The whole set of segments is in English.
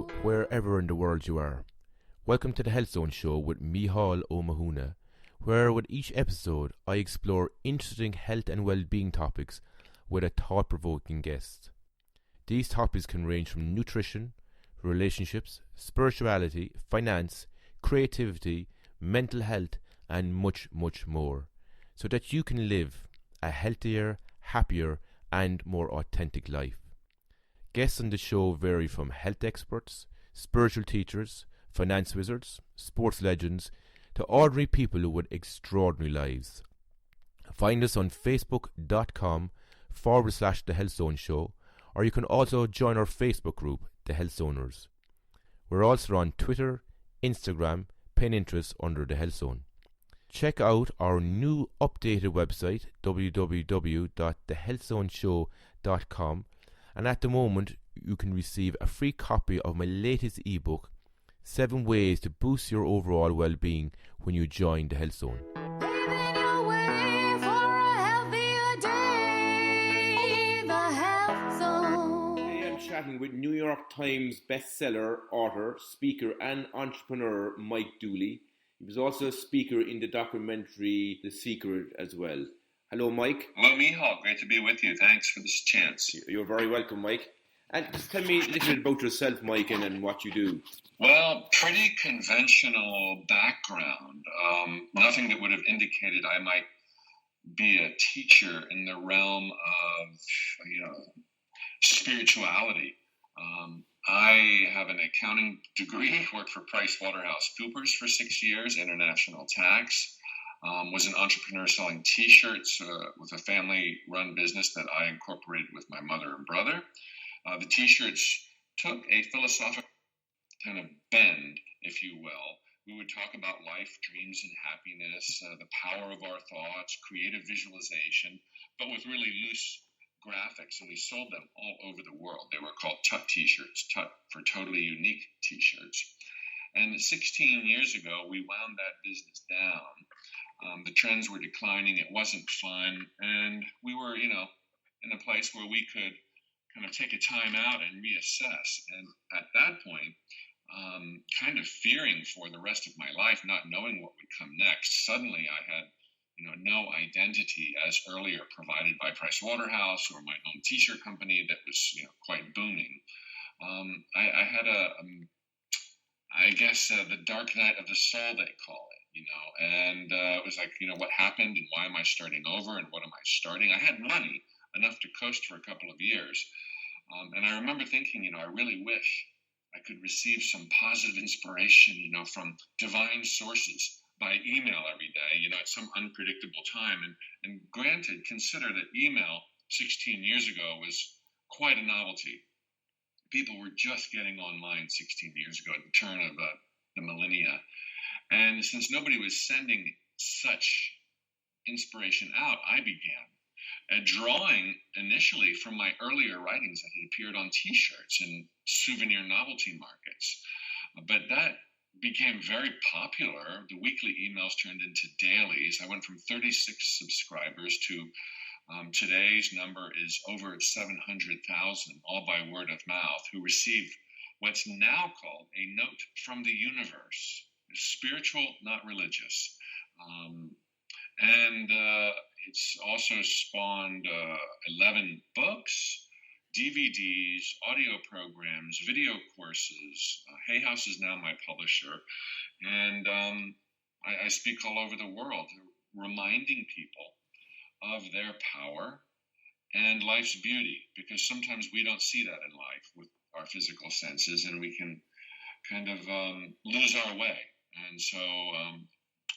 you wherever in the world you are. Welcome to the Health Zone Show with Mícheál Ó Mathúna, where with each episode I explore interesting health and well-being topics with a thought-provoking guest. These topics can range from nutrition, relationships, spirituality, finance, creativity, mental health and much, much more, so that you can live a healthier, happier and more authentic life. Guests on the show vary from health experts, spiritual teachers, finance wizards, sports legends, to ordinary people with extraordinary lives. Find us on facebook.com/The Health Zone Show, or you can also join our Facebook group, The Health Zoners. We're also on Twitter, Instagram, Pinterest under The Health Zone. Check out our new updated website, www.thehealthzoneshow.com, and at the moment you can receive a free copy of my latest ebook, 7 Ways to Boost Your Overall Well-Being when you join The Health Zone. Paving your way for a healthier day, The Health Zone. Today I'm chatting with New York Times bestseller, author, speaker and entrepreneur Mike Dooley. He was also a speaker in the documentary The Secret as well. Hello, Mike. Hello, Mícheál. Great to be with you. Thanks for this chance. You're very welcome, Mike. And just tell me a little bit about yourself, Mike, and what you do. Well, pretty conventional background. Nothing that would have indicated I might be a teacher in the realm of, spirituality. I have an accounting degree, worked for PricewaterhouseCoopers for 6 years, international tax. Was an entrepreneur selling T-shirts with a family-run business that I incorporated with my mother and brother. The T-shirts took a philosophical kind of bend, if you will. We would talk about life, dreams, and happiness, the power of our thoughts, creative visualization, but with really loose graphics, and we sold them all over the world. They were called Tut T-shirts, Tut for totally unique T-shirts. And 16 years ago, we wound that business down. The trends were declining. It wasn't fun. And we were, in a place where we could kind of take a time out and reassess. And at that point, kind of fearing for the rest of my life, not knowing what would come next, suddenly I had, no identity as earlier provided by Pricewaterhouse or my own T-shirt company that was, quite booming. I had the dark night of the soul, they call it, and it was like, what happened and why am I starting over and what am I starting? I had money enough to coast for a couple of years. And I remember thinking, I really wish I could receive some positive inspiration, from divine sources by email every day, at some unpredictable time. And granted, consider that email 16 years ago was quite a novelty. People were just getting online 16 years ago at the turn of the millennia. And since nobody was sending such inspiration out, I began drawing initially from my earlier writings that had appeared on T-shirts and souvenir novelty markets. But that became very popular. The weekly emails turned into dailies. I went from 36 subscribers to today's number is over 700,000, all by word of mouth, who receive what's now called a note from the universe. Spiritual, not religious. And it's also spawned 11 books, DVDs, audio programs, video courses. Hay House is now my publisher. And I speak all over the world, reminding people of their power and life's beauty, because sometimes we don't see that in life with our physical senses, and we can kind of lose our way. And so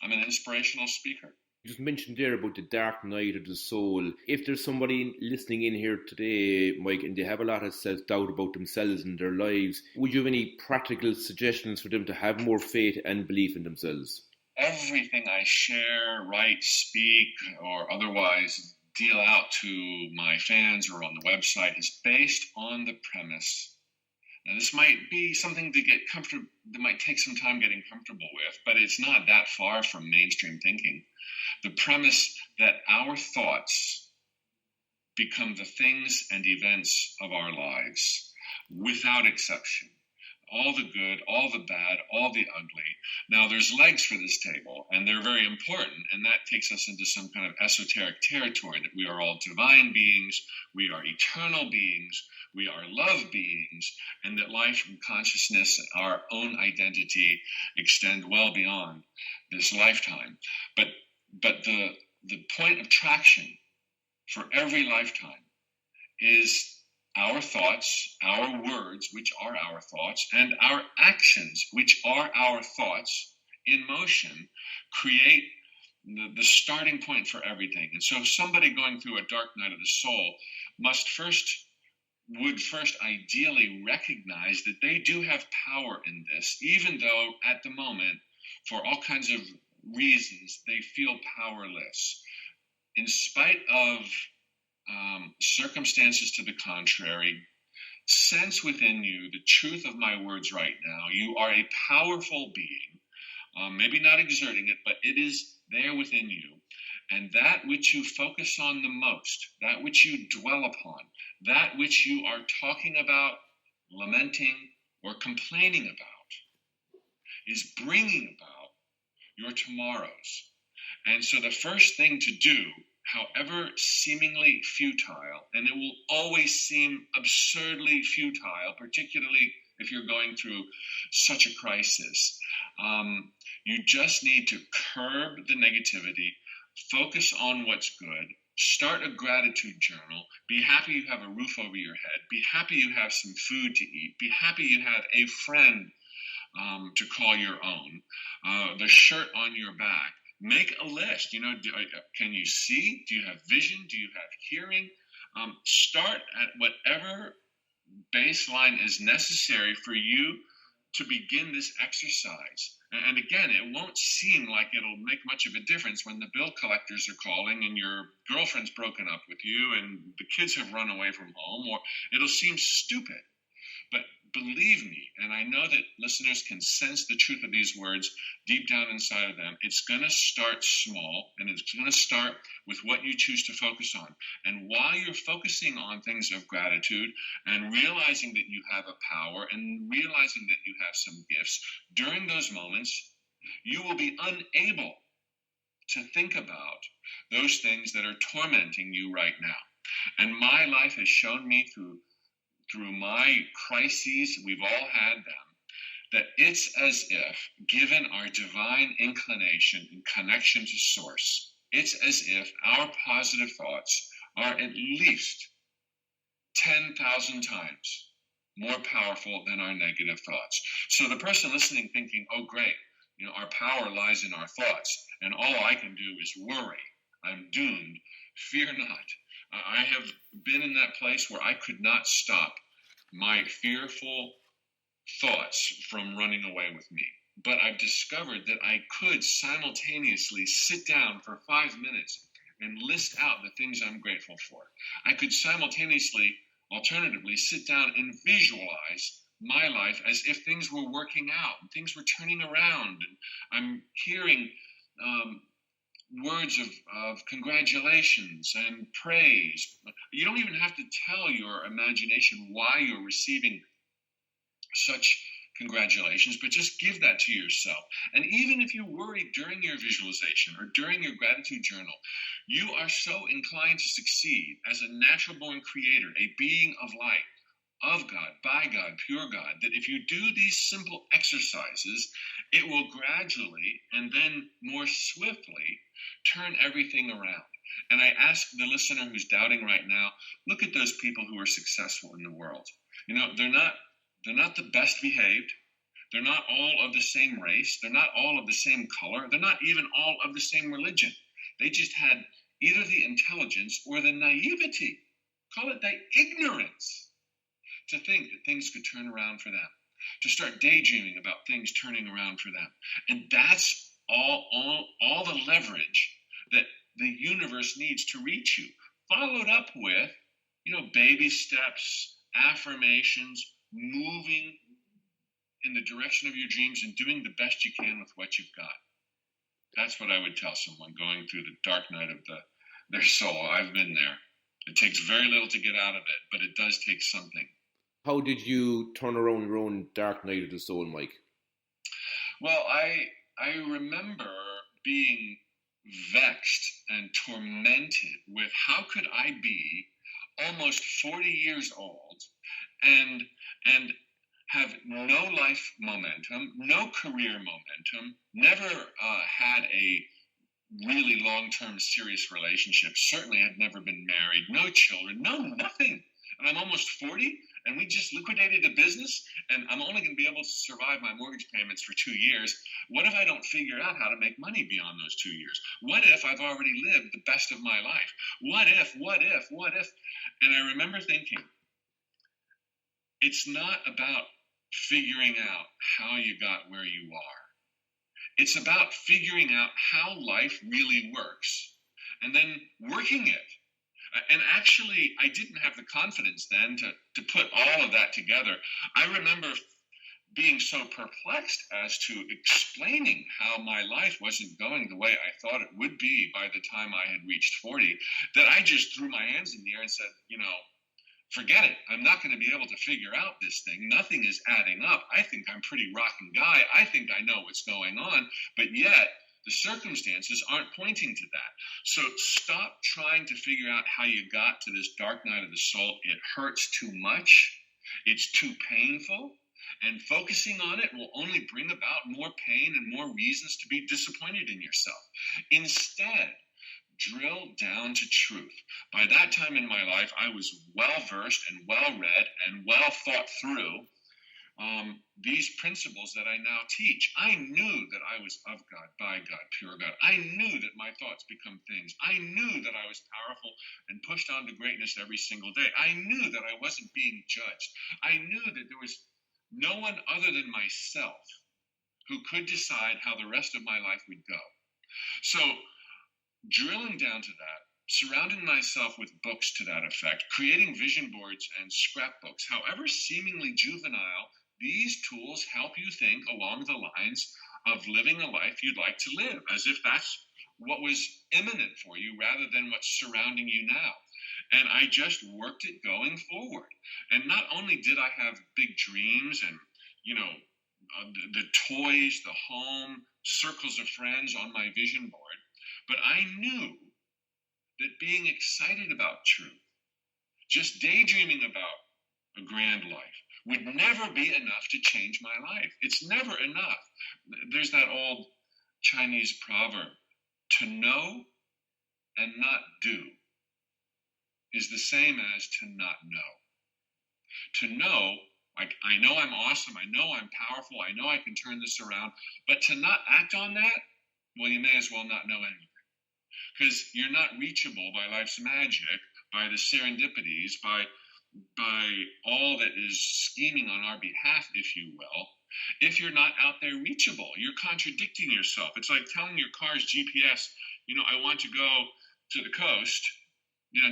I'm an inspirational speaker. You just mentioned there about the dark night of the soul. If there's somebody listening in here today, Mike, and they have a lot of self-doubt about themselves and their lives, would you have any practical suggestions for them to have more faith and belief in themselves? Everything I share, write, speak, or otherwise deal out to my fans or on the website is based on the premise. Now, this might be something to get comfortable, that might take some time getting comfortable with, but it's not that far from mainstream thinking. The premise that our thoughts become the things and events of our lives, without exception. all the good, all the bad, all the ugly. Now, there's legs for this table, and they're very important, and that takes us into some kind of esoteric territory, that we are all divine beings, we are eternal beings, we are love beings, and that life and consciousness, our own identity, extend well beyond this lifetime. But the point of traction for every lifetime is our thoughts, our words, which are our thoughts, and our actions, which are our thoughts in motion, create the starting point for everything. And so somebody going through a dark night of the soul would first ideally recognize that they do have power in this, even though at the moment, for all kinds of reasons, they feel powerless. In spite of circumstances to the contrary, sense within you the truth of my words right now. You are a powerful being, maybe not exerting it, but it is there within you. And that which you focus on the most, that which you dwell upon, that which you are talking about, lamenting, or complaining about, is bringing about your tomorrows. And so the first thing to do, however seemingly futile, and it will always seem absurdly futile, particularly if you're going through such a crisis, you just need to curb the negativity, focus on what's good, start a gratitude journal, be happy you have a roof over your head, be happy you have some food to eat, be happy you have a friend to call your own, the shirt on your back. Make a list. Can you see? Do you have vision? Do you have hearing? Start at whatever baseline is necessary for you to begin this exercise. And again, it won't seem like it'll make much of a difference when the bill collectors are calling and your girlfriend's broken up with you and the kids have run away from home, or it'll seem stupid. But believe me, and I know that listeners can sense the truth of these words deep down inside of them, it's going to start small, and it's going to start with what you choose to focus on. And while you're focusing on things of gratitude and realizing that you have a power and realizing that you have some gifts, during those moments, you will be unable to think about those things that are tormenting you right now. And my life has shown me through my crises, we've all had them, that it's as if, given our divine inclination and connection to source, it's as if our positive thoughts are at least 10,000 times more powerful than our negative thoughts. So the person listening thinking, oh great, our power lies in our thoughts, and all I can do is worry, I'm doomed, fear not. I have been in that place where I could not stop my fearful thoughts from running away with me. But I've discovered that I could simultaneously sit down for 5 minutes and list out the things I'm grateful for. I could simultaneously, alternatively, sit down and visualize my life as if things were working out and things were turning around. And I'm hearing words of congratulations and praise. You don't even have to tell your imagination why you're receiving such congratulations, but just give that to yourself. And even if you worry during your visualization or during your gratitude journal, you are so inclined to succeed as a natural-born creator, a being of light, of God, by God, pure God, that if you do these simple exercises, it will gradually and then more swiftly turn everything around. And I ask the listener who's doubting right now, look at those people who are successful in the world. They're not the best behaved. They're not all of the same race. They're not all of the same color. They're not even all of the same religion. They just had either the intelligence or the naivety, call it the ignorance, to think that things could turn around for them, to start daydreaming about things turning around for them. And that's all the leverage that the universe needs to reach you, followed up with, baby steps, affirmations, moving in the direction of your dreams and doing the best you can with what you've got. That's what I would tell someone going through the dark night of their soul. I've been there. It takes very little to get out of it, but it does take something. How did you turn around your own dark night of the soul, Mike? Well, I remember being vexed and tormented with how could I be almost 40 years old and and have no life momentum, no career momentum, never had a really long-term serious relationship, certainly had never been married, no children, no nothing. And I'm almost 40 and we just liquidated a business and I'm only going to be able to survive my mortgage payments for 2 years. What if I don't figure out how to make money beyond those 2 years? What if I've already lived the best of my life? What if? And I remember thinking, it's not about figuring out how you got where you are. It's about figuring out how life really works and then working it. And actually, I didn't have the confidence then to put all of that together. I remember being so perplexed as to explaining how my life wasn't going the way I thought it would be by the time I had reached 40, that I just threw my hands in the air and said, forget it. I'm not going to be able to figure out this thing. Nothing is adding up. I think I'm pretty rotten guy. I think I know what's going on, but yet the circumstances aren't pointing to that. So stop trying to figure out how you got to this dark night of the soul. It hurts too much. It's too painful. And focusing on it will only bring about more pain and more reasons to be disappointed in yourself. Instead, drill down to truth. By that time in my life, I was well-versed and well-read and well thought through these principles that I now teach. I knew that I was of God, by God, pure God. I knew that my thoughts become things. I knew that I was powerful and pushed on to greatness every single day. I knew that I wasn't being judged. I knew that there was no one other than myself who could decide how the rest of my life would go. So, drilling down to that, surrounding myself with books to that effect, creating vision boards and scrapbooks, however seemingly juvenile, these tools help you think along the lines of living a life you'd like to live, as if that's what was imminent for you rather than what's surrounding you now. And I just worked it going forward. And not only did I have big dreams and, the toys, the home, circles of friends on my vision board, but I knew that being excited about truth, just daydreaming about a grand life, would never be enough to change my life. It's never enough. There's that old Chinese proverb, to know and not do is the same as to not know. To know, like, I know I'm awesome, I know I'm powerful, I know I can turn this around, but to not act on that, well, you may as well not know anything. Because you're not reachable by life's magic, by the serendipities, by all that is scheming on our behalf, if you will, if you're not out there reachable. You're contradicting yourself. It's like telling your car's GPS, I want to go to the coast,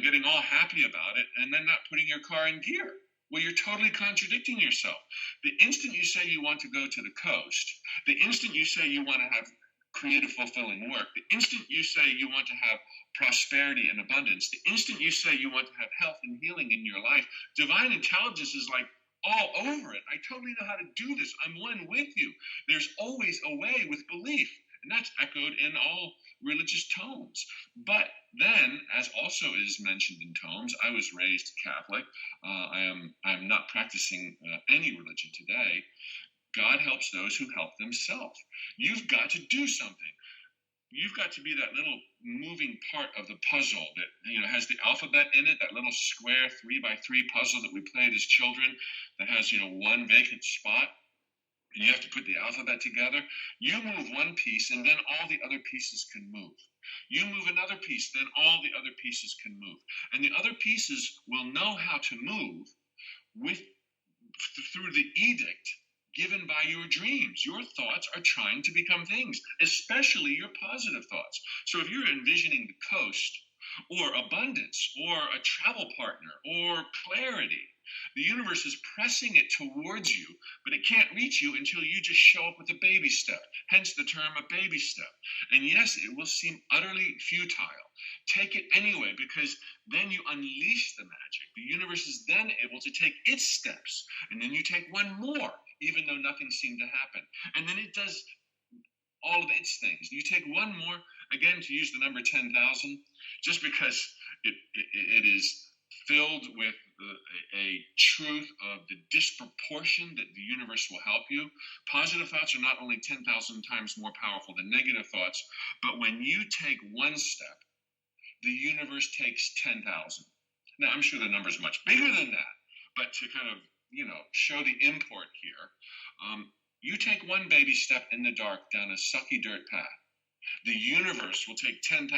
getting all happy about it, and then not putting your car in gear. Well, you're totally contradicting yourself. The instant you say you want to go to the coast, the instant you say you want to have creative, fulfilling work, the instant you say you want to have prosperity and abundance, the instant you say you want to have health and healing in your life, divine intelligence is like all over it. I totally know how to do this. I'm one with you. There's always a way with belief. And that's echoed in all religious tomes. But then, as also is mentioned in tomes, I was raised Catholic. I'm not practicing any religion today. God helps those who help themselves. You've got to do something. You've got to be that little moving part of the puzzle that has the alphabet in it, that little square 3x3 puzzle that we played as children that has one vacant spot. And you have to put the alphabet together. You move one piece, and then all the other pieces can move. You move another piece, then all the other pieces can move. And the other pieces will know how to move through the edict given by your dreams. Your thoughts are trying to become things, especially your positive thoughts. So if you're envisioning the coast, or abundance, or a travel partner, or clarity, The universe is pressing it towards you, but it can't reach you until you just show up with a baby step, hence the term a baby step. And yes, it will seem utterly futile. Take it anyway, because then you unleash the magic. The universe is then able to take its steps, and then you take one more, even though nothing seemed to happen. And then it does all of its things. You take one more, again, to use the number 10,000, just because it is filled with a truth of the disproportion that the universe will help you. Positive thoughts are not only 10,000 times more powerful than negative thoughts, but when you take one step, the universe takes 10,000. Now, I'm sure the number is much bigger than that, but to kind of, show the import here, you take one baby step in the dark down a sucky dirt path. The universe will take 10,000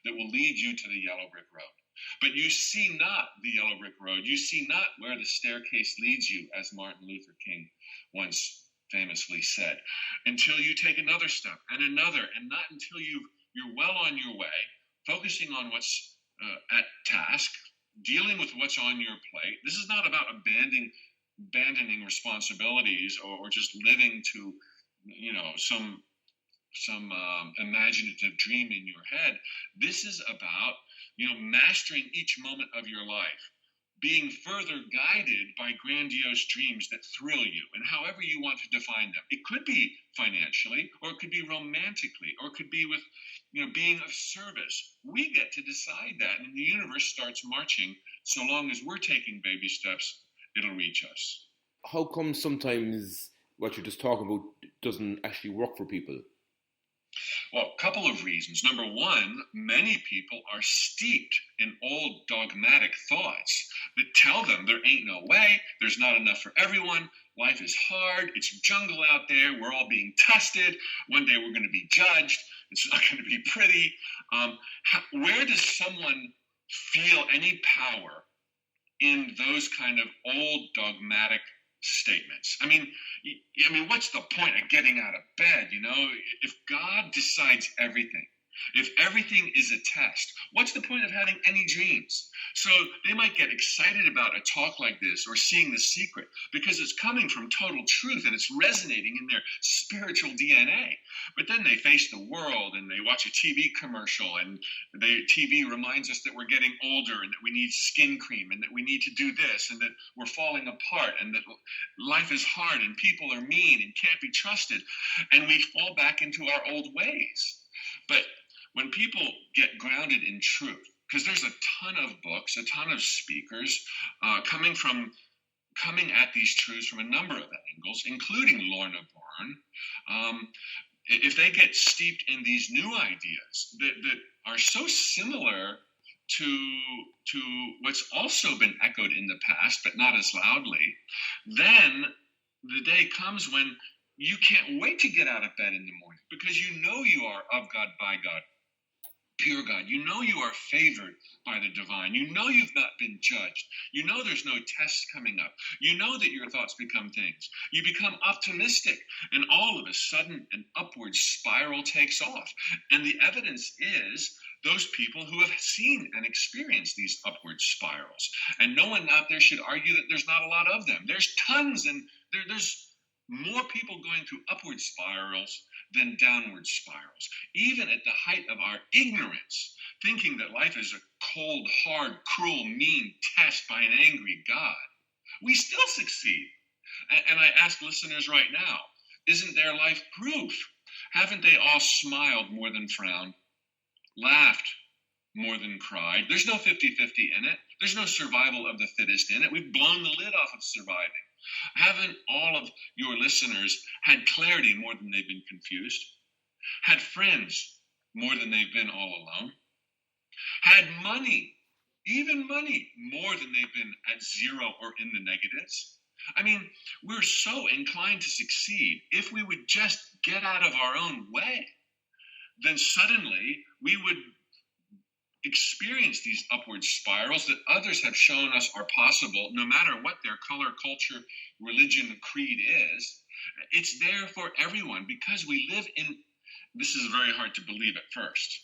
that will lead you to the yellow brick road. But you see not the yellow brick road. You see not where the staircase leads you, as Martin Luther King once famously said, until you take another step and another, and not until you're well on your way, focusing on what's at task, dealing with what's on your plate. This is not about abandoning responsibilities or just living to, some imaginative dream in your head. This is about, mastering each moment of your life, being further guided by grandiose dreams that thrill you, and however you want to define them. It could be financially, or it could be romantically, or it could be with, being of service. We get to decide that, and the universe starts marching. So long as we're taking baby steps, it'll reach us. How come sometimes what you're just talking about doesn't actually work for people? Well, a couple of reasons. Number one, many people are steeped in old dogmatic thoughts that tell them there ain't no way, there's not enough for everyone, life is hard, it's a jungle out there, we're all being tested, one day we're going to be judged, it's not going to be pretty. Where does someone feel any power in those kind of old dogmatic statements? I mean, what's the point of getting out of bed? If God decides everything, if everything is a test, what's the point of having any dreams? So they might get excited about a talk like this or seeing The Secret because it's coming from total truth and it's resonating in their spiritual DNA. But then they face the world and they watch a TV commercial, and the TV reminds us that we're getting older and that we need skin cream and that we need to do this and that we're falling apart and that life is hard and people are mean and can't be trusted. And we fall back into our old ways. But when people get grounded in truth, because there's a ton of books, a ton of speakers coming at these truths from a number of angles, including Lorna Byrne, if they get steeped in these new ideas that are so similar to what's also been echoed in the past, but not as loudly, then the day comes when you can't wait to get out of bed in the morning because you know you are of God, by God, pure God. You know you are favored by the divine. You know you've not been judged. You know there's no tests coming up. You know that your thoughts become things. You become optimistic, and all of a sudden an upward spiral takes off. And the evidence is those people who have seen and experienced these upward spirals. And no one out there should argue that there's not a lot of them. There's tons, and there's more people going through upward spirals than downward spirals. Even at the height of our ignorance, thinking that life is a cold, hard, cruel, mean test by an angry God, we still succeed. And I ask listeners right now, isn't their life proof? Haven't they all smiled more than frowned, laughed more than cried? There's no 50-50 in it. There's no survival of the fittest in it. We've blown the lid off of surviving. Haven't all of your listeners had clarity more than they've been confused? Had friends more than they've been all alone? Had money, even money, more than they've been at zero or in the negatives? I mean, we're so inclined to succeed. If we would just get out of our own way, then suddenly we would experience these upward spirals that others have shown us are possible, no matter what their color, culture, religion, creed is. It's there for everyone because we live in, this is very hard to believe at first,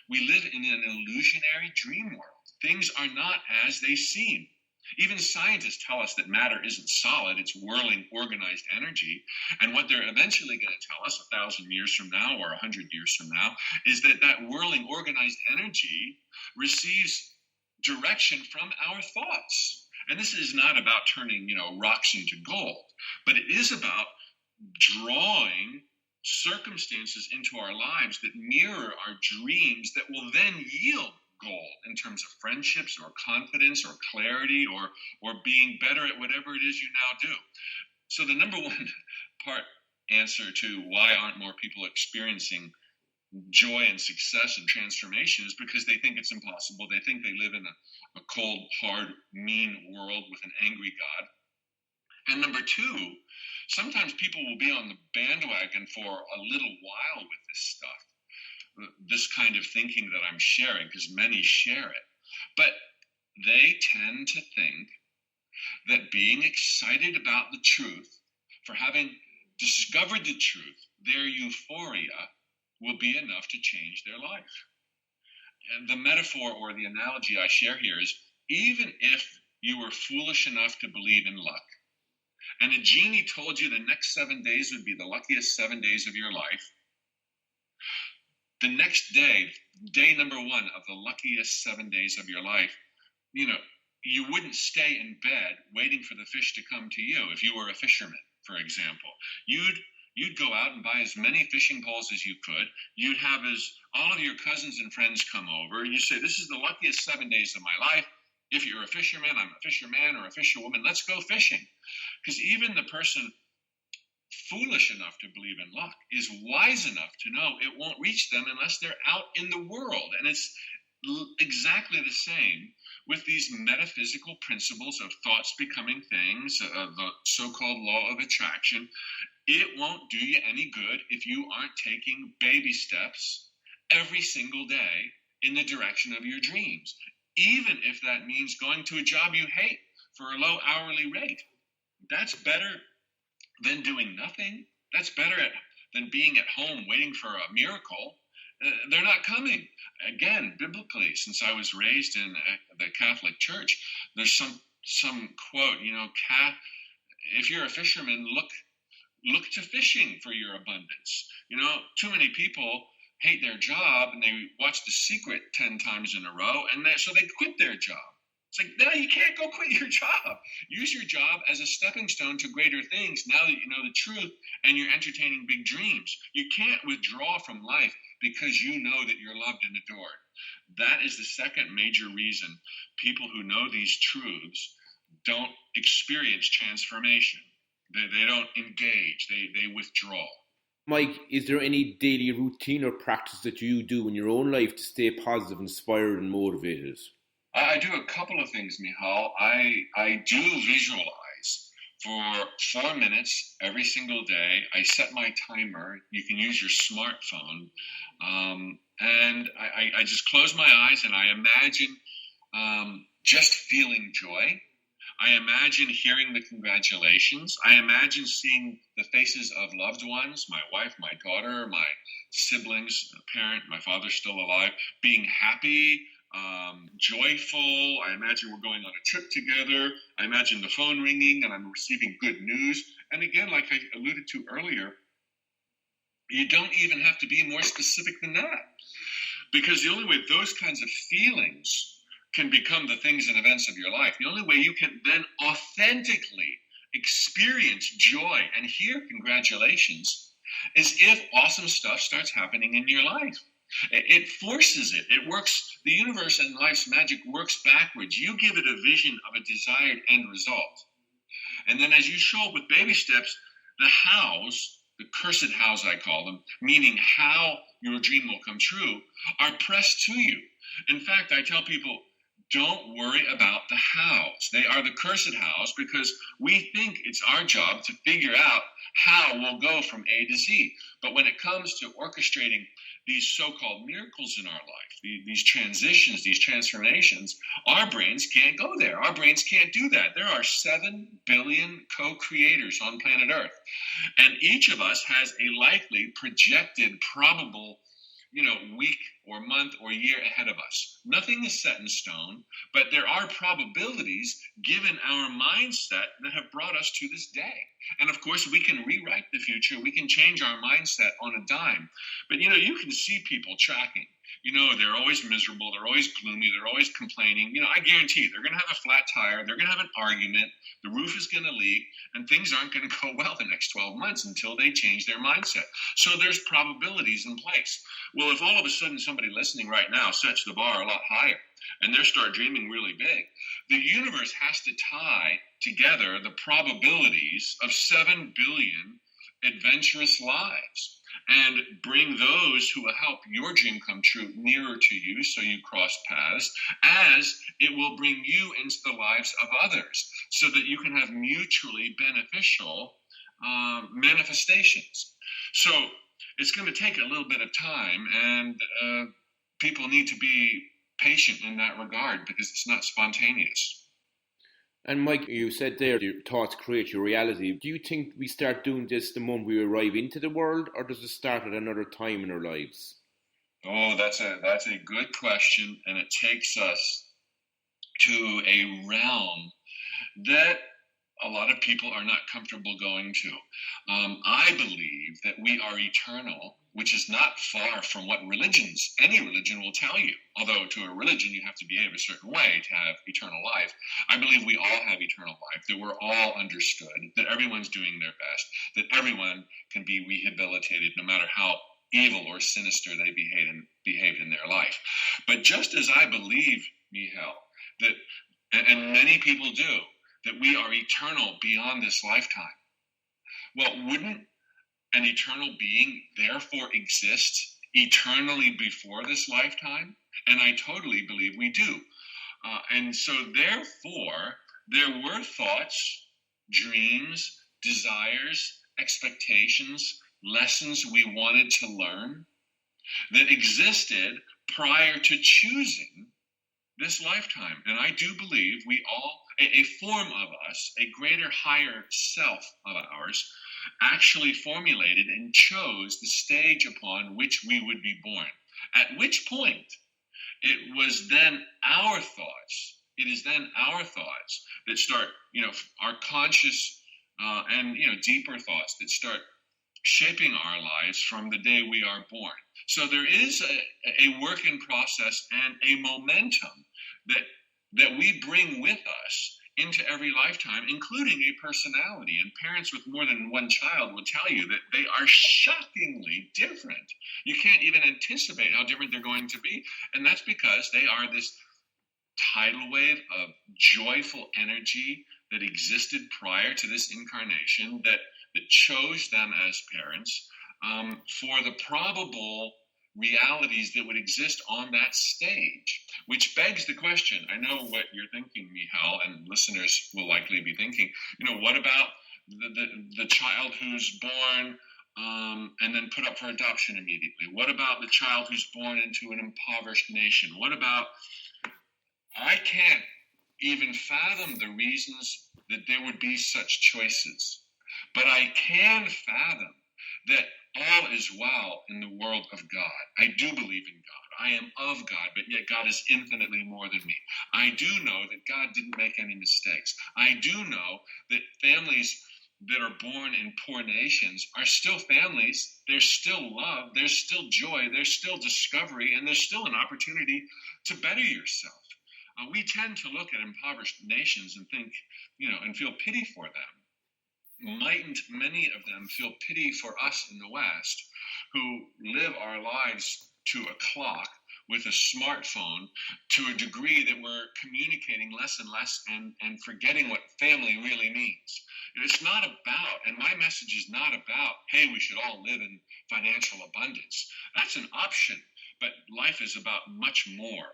we live in an illusionary dream world. Things are not as they seem. Even scientists tell us that matter isn't solid, it's whirling, organized energy. And what they're eventually going to tell us 1,000 years from now or 100 years from now is that that whirling, organized energy receives direction from our thoughts. And this is not about turning, rocks into gold, but it is about drawing circumstances into our lives that mirror our dreams that will then yield gold in terms of friendships or confidence or clarity or being better at whatever it is you now do. So the number one answer to why aren't more people experiencing joy and success and transformation is because they think it's impossible. They think they live in a cold, hard, mean world with an angry God. And number two, sometimes people will be on the bandwagon for a little while with this stuff, this kind of thinking that I'm sharing, because many share it. But they tend to think that being excited about the truth, for having discovered the truth, their euphoria will be enough to change their life. And the metaphor or the analogy I share here is, even if you were foolish enough to believe in luck, and a genie told you the next 7 days would be the luckiest 7 days of your life, the next day, day number one of the luckiest 7 days of your life, you wouldn't stay in bed waiting for the fish to come to you. If you were a fisherman, for example, you'd go out and buy as many fishing poles as you could. You'd have all of your cousins and friends come over. You say, this is the luckiest 7 days of my life. If you're a fisherman, I'm a fisherman or a fisherwoman. Let's go fishing. Because even the person foolish enough to believe in luck is wise enough to know it won't reach them unless they're out in the world. And it's exactly the same with these metaphysical principles of thoughts becoming things, the so-called law of attraction. It won't do you any good if you aren't taking baby steps every single day in the direction of your dreams, even if that means going to a job you hate for a low hourly rate. That's better than doing nothing. That's better than being at home waiting for a miracle. They're not coming. Again, biblically, since I was raised in the Catholic Church, there's some quote, if you're a fisherman, look to fishing for your abundance. Too many people hate their job and they watch The Secret 10 times in a row, and so they quit their job. It's like, no, you can't go quit your job. Use your job as a stepping stone to greater things now that you know the truth and you're entertaining big dreams. You can't withdraw from life because you know that you're loved and adored. That is the second major reason people who know these truths don't experience transformation. They don't engage. They withdraw. Mike, is there any daily routine or practice that you do in your own life to stay positive, inspired, and motivated? I do a couple of things, Mícheál. I do visualize for 4 minutes every single day. I set my timer. You can use your smartphone. And I just close my eyes and I imagine just feeling joy. I imagine hearing the congratulations. I imagine seeing the faces of loved ones, my wife, my daughter, my siblings, a parent, my father's still alive, being happy, joyful. I imagine we're going on a trip together. I imagine the phone ringing and I'm receiving good news. And again, like I alluded to earlier, you don't even have to be more specific than that. Because the only way those kinds of feelings can become the things and events of your life, the only way you can then authentically experience joy and hear congratulations is if awesome stuff starts happening in your life. It forces it. It works. The universe and life's magic works backwards. You give it a vision of a desired end result. And then as you show up with baby steps, the hows, the cursed hows I call them, meaning how your dream will come true, are pressed to you. In fact, I tell people, don't worry about the hows. They are the cursed hows because we think it's our job to figure out how we'll go from A to Z. But when it comes to orchestrating these so-called miracles in our life, these transitions, these transformations, our brains can't go there. Our brains can't do that. There are 7 billion co-creators on planet Earth. And each of us has a likely, projected, probable week or month or year ahead of us. Nothing is set in stone, but there are probabilities given our mindset that have brought us to this day. And of course, we can rewrite the future. We can change our mindset on a dime. But, you can see people tracking. They're always miserable. They're always gloomy. They're always complaining. I guarantee you, they're going to have a flat tire. They're going to have an argument. The roof is going to leak, and things aren't going to go well the next 12 months until they change their mindset. So there's probabilities in place. Well, if all of a sudden somebody listening right now sets the bar a lot higher and they start dreaming really big, the universe has to tie together the probabilities of 7 billion adventurous lives and bring those who will help your dream come true nearer to you so you cross paths, as it will bring you into the lives of others so that you can have mutually beneficial manifestations. So it's going to take a little bit of time, and people need to be patient in that regard because it's not spontaneous. And Mike, you said there your thoughts create your reality. Do you think we start doing this the moment we arrive into the world, or does it start at another time in our lives? Oh, that's a good question, and it takes us to a realm that a lot of people are not comfortable going to. I believe that we are eternal, which is not far from what any religion will tell you. Although to a religion, you have to behave a certain way to have eternal life. I believe we all have eternal life, that we're all understood, that everyone's doing their best, that everyone can be rehabilitated no matter how evil or sinister they behaved in their life. But just as I believe, Mícheál, that, and many people do, that we are eternal beyond this lifetime. Well, wouldn't an eternal being therefore exist eternally before this lifetime? And I totally believe we do. And so therefore, there were thoughts, dreams, desires, expectations, lessons we wanted to learn that existed prior to choosing this lifetime. And I do believe we all, a form of us, a greater, higher self of ours, actually formulated and chose the stage upon which we would be born. At which point, it was then our thoughts. It is then our thoughts that start, our conscious and, deeper thoughts that start shaping our lives from the day we are born. So there is a work in process and a momentum that we bring with us into every lifetime, including a personality. And parents with more than one child will tell you that they are shockingly different. You can't even anticipate how different they're going to be. And that's because they are this tidal wave of joyful energy that existed prior to this incarnation that chose them as parents for the probable realities that would exist on that stage, which begs the question. I know what you're thinking, Mícheál, and listeners will likely be thinking, what about the child who's born and then put up for adoption immediately? What about the child who's born into an impoverished nation? What about, I can't even fathom the reasons that there would be such choices, but I can fathom that all is well in the world of God. I do believe in God. I am of God, but yet God is infinitely more than me. I do know that God didn't make any mistakes. I do know that families that are born in poor nations are still families. There's still love. There's still joy. There's still discovery. And there's still an opportunity to better yourself. We tend to look at impoverished nations and think, and feel pity for them. Mightn't many of them feel pity for us in the West who live our lives to a clock with a smartphone to a degree that we're communicating less and less and forgetting what family really means? It's not about, and my message is not about, hey, we should all live in financial abundance. That's an option, but life is about much more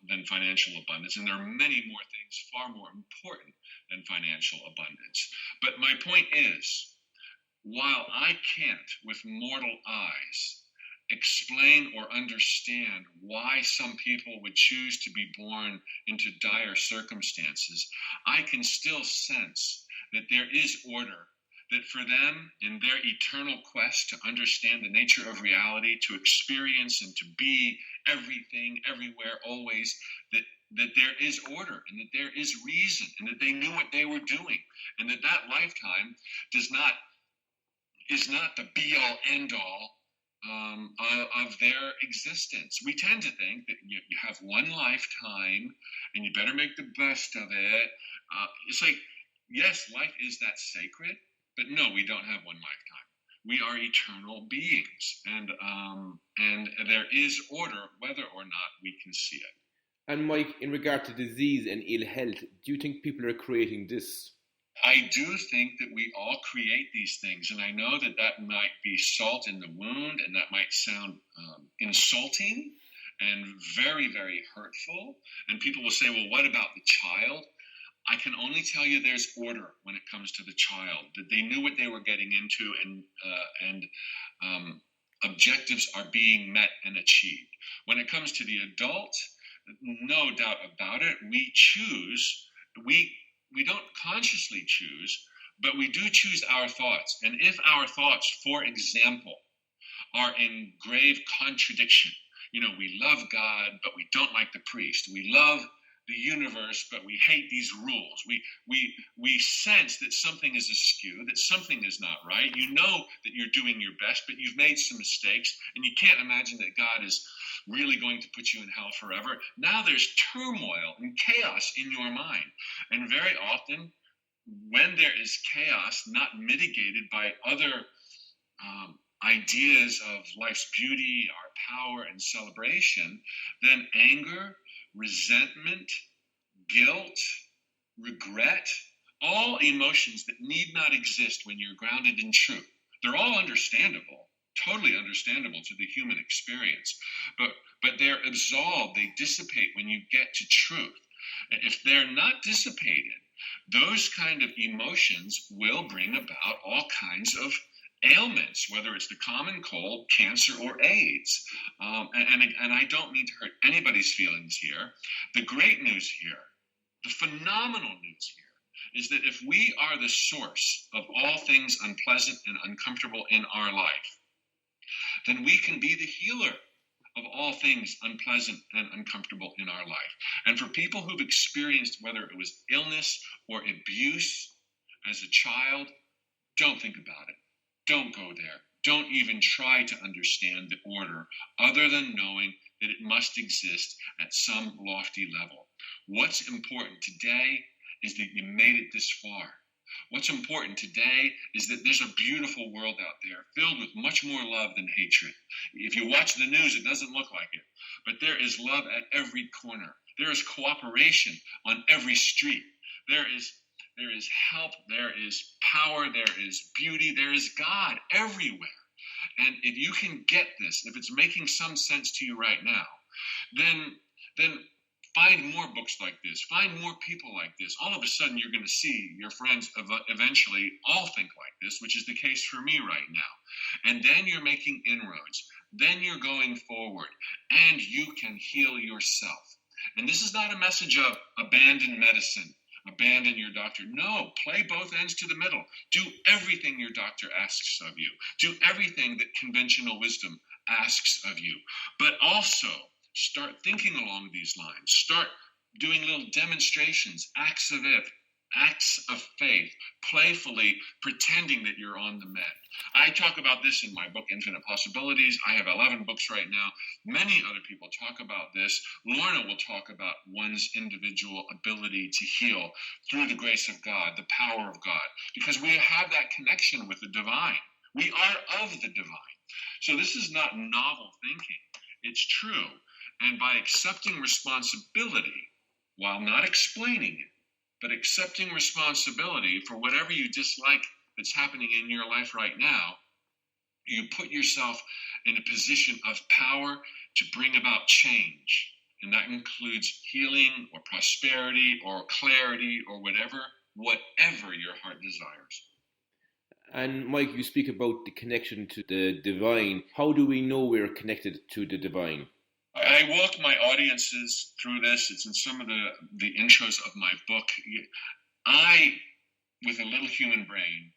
than financial abundance. And there are many more things far more important than financial abundance. But my point is, while I can't, with mortal eyes, explain or understand why some people would choose to be born into dire circumstances, I can still sense that there is order, that for them, in their eternal quest to understand the nature of reality, to experience and to be everything, everywhere, always, that there is order and that there is reason and that they knew what they were doing, and that lifetime is not the be-all, end-all of their existence. We tend to think that you have one lifetime and you better make the best of it. It's like, yes, life is that sacred, but no, we don't have one lifetime. We are eternal beings, and there is order whether or not we can see it. And Mike, in regard to disease and ill health, do you think people are creating this? I do think that we all create these things, and I know that might be salt in the wound, and that might sound insulting and very, very hurtful. And people will say, well, what about the child? I can only tell you there's order when it comes to the child, that they knew what they were getting into, and objectives are being met and achieved. When it comes to the adult, no doubt about it, we choose, we don't consciously choose, but we do choose our thoughts. And if our thoughts, for example, are in grave contradiction, we love God, but we don't like the priest. We love the universe, but we hate these rules. We sense that something is askew, that something is not right. You know that you're doing your best, but you've made some mistakes, and you can't imagine that God is really going to put you in hell forever. Now there's turmoil and chaos in your mind. And very often, when there is chaos not mitigated by other ideas of life's beauty, our power, and celebration, then anger, resentment, guilt, regret, all emotions that need not exist when you're grounded in truth. They're all understandable, totally understandable to the human experience, but they're absolved, they dissipate when you get to truth. If they're not dissipated, those kind of emotions will bring about all kinds of ailments, whether it's the common cold, cancer, or AIDS. And I don't mean to hurt anybody's feelings here. The great news here, the phenomenal news here, is that if we are the source of all things unpleasant and uncomfortable in our life, then we can be the healer of all things unpleasant and uncomfortable in our life. And for people who've experienced, whether it was illness or abuse as a child, don't think about it. Don't go there. Don't even try to understand the order other than knowing that it must exist at some lofty level. What's important today is that you made it this far. What's important today is that there's a beautiful world out there filled with much more love than hatred. If you watch the news, it doesn't look like it, but there is love at every corner. There is cooperation on every street. There is help, there is power, there is beauty, there is God everywhere. And if you can get this, if it's making some sense to you right now, then find more books like this, find more people like this. All of a sudden, you're going to see your friends eventually all think like this, which is the case for me right now. And then you're making inroads. Then you're going forward, and you can heal yourself. And this is not a message of abandon medicine, abandon your doctor. No, play both ends to the middle. Do everything your doctor asks of you. Do everything that conventional wisdom asks of you. But also, start thinking along these lines. Start doing little demonstrations, acts of faith, playfully pretending that you're on the mend. I talk about this in my book, Infinite Possibilities. I have 11 books right now. Many other people talk about this. Lorna will talk about one's individual ability to heal through the grace of God, the power of God, because we have that connection with the divine. We are of the divine. So this is not novel thinking. It's true. And by accepting responsibility, while not explaining it, but accepting responsibility for whatever you dislike that's happening in your life right now, you put yourself in a position of power to bring about change. And that includes healing or prosperity or clarity or whatever your heart desires. And Mike, you speak about the connection to the divine. How do we know we're connected to the divine? I walk my audiences through this. It's in some of the intros of my book. I, with a little human brain,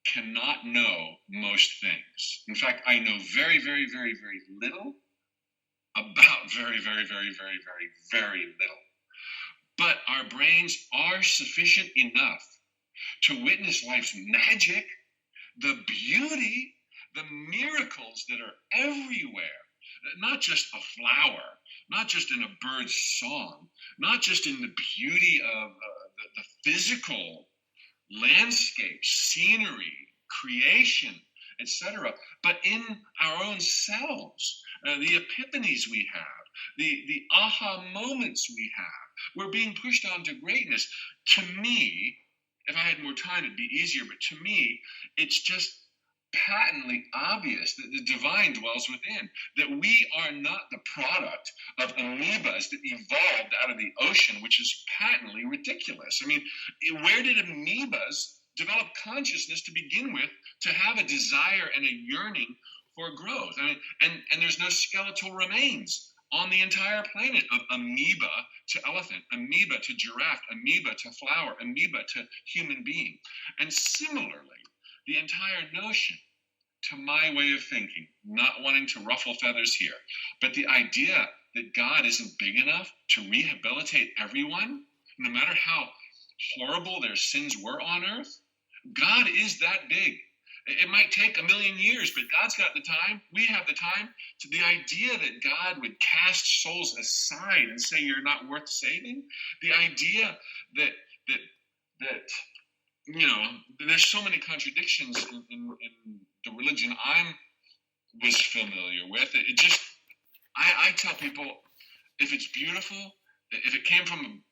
cannot know most things. In fact, I know very, very, very, very little about very, very, very, very, very, very little. But our brains are sufficient enough to witness life's magic, the beauty, the miracles that are everywhere, not just a flower, not just in a bird's song, not just in the beauty of the physical landscape, scenery, creation, etc., but in our own selves, the epiphanies we have, the aha moments we have. We're being pushed on to greatness. To me, if I had more time, it'd be easier, but to me, it's just patently obvious that the divine dwells within, that we are not the product of amoebas that evolved out of the ocean, which is patently ridiculous. I mean, where did amoebas develop consciousness to begin with, to have a desire and a yearning for growth? I mean, and there's no skeletal remains on the entire planet of amoeba to elephant, amoeba to giraffe, amoeba to flower, amoeba to human being. And similarly, the entire notion, to my way of thinking, not wanting to ruffle feathers here, but the idea that God isn't big enough to rehabilitate everyone, no matter how horrible their sins were on earth, God is that big. It might take 1,000,000 years, but God's got the time. We have the time. So the idea that God would cast souls aside and say you're not worth saving, the idea that you know, there's so many contradictions in the religion I was familiar with. It just, I tell people, if it's beautiful, if it came from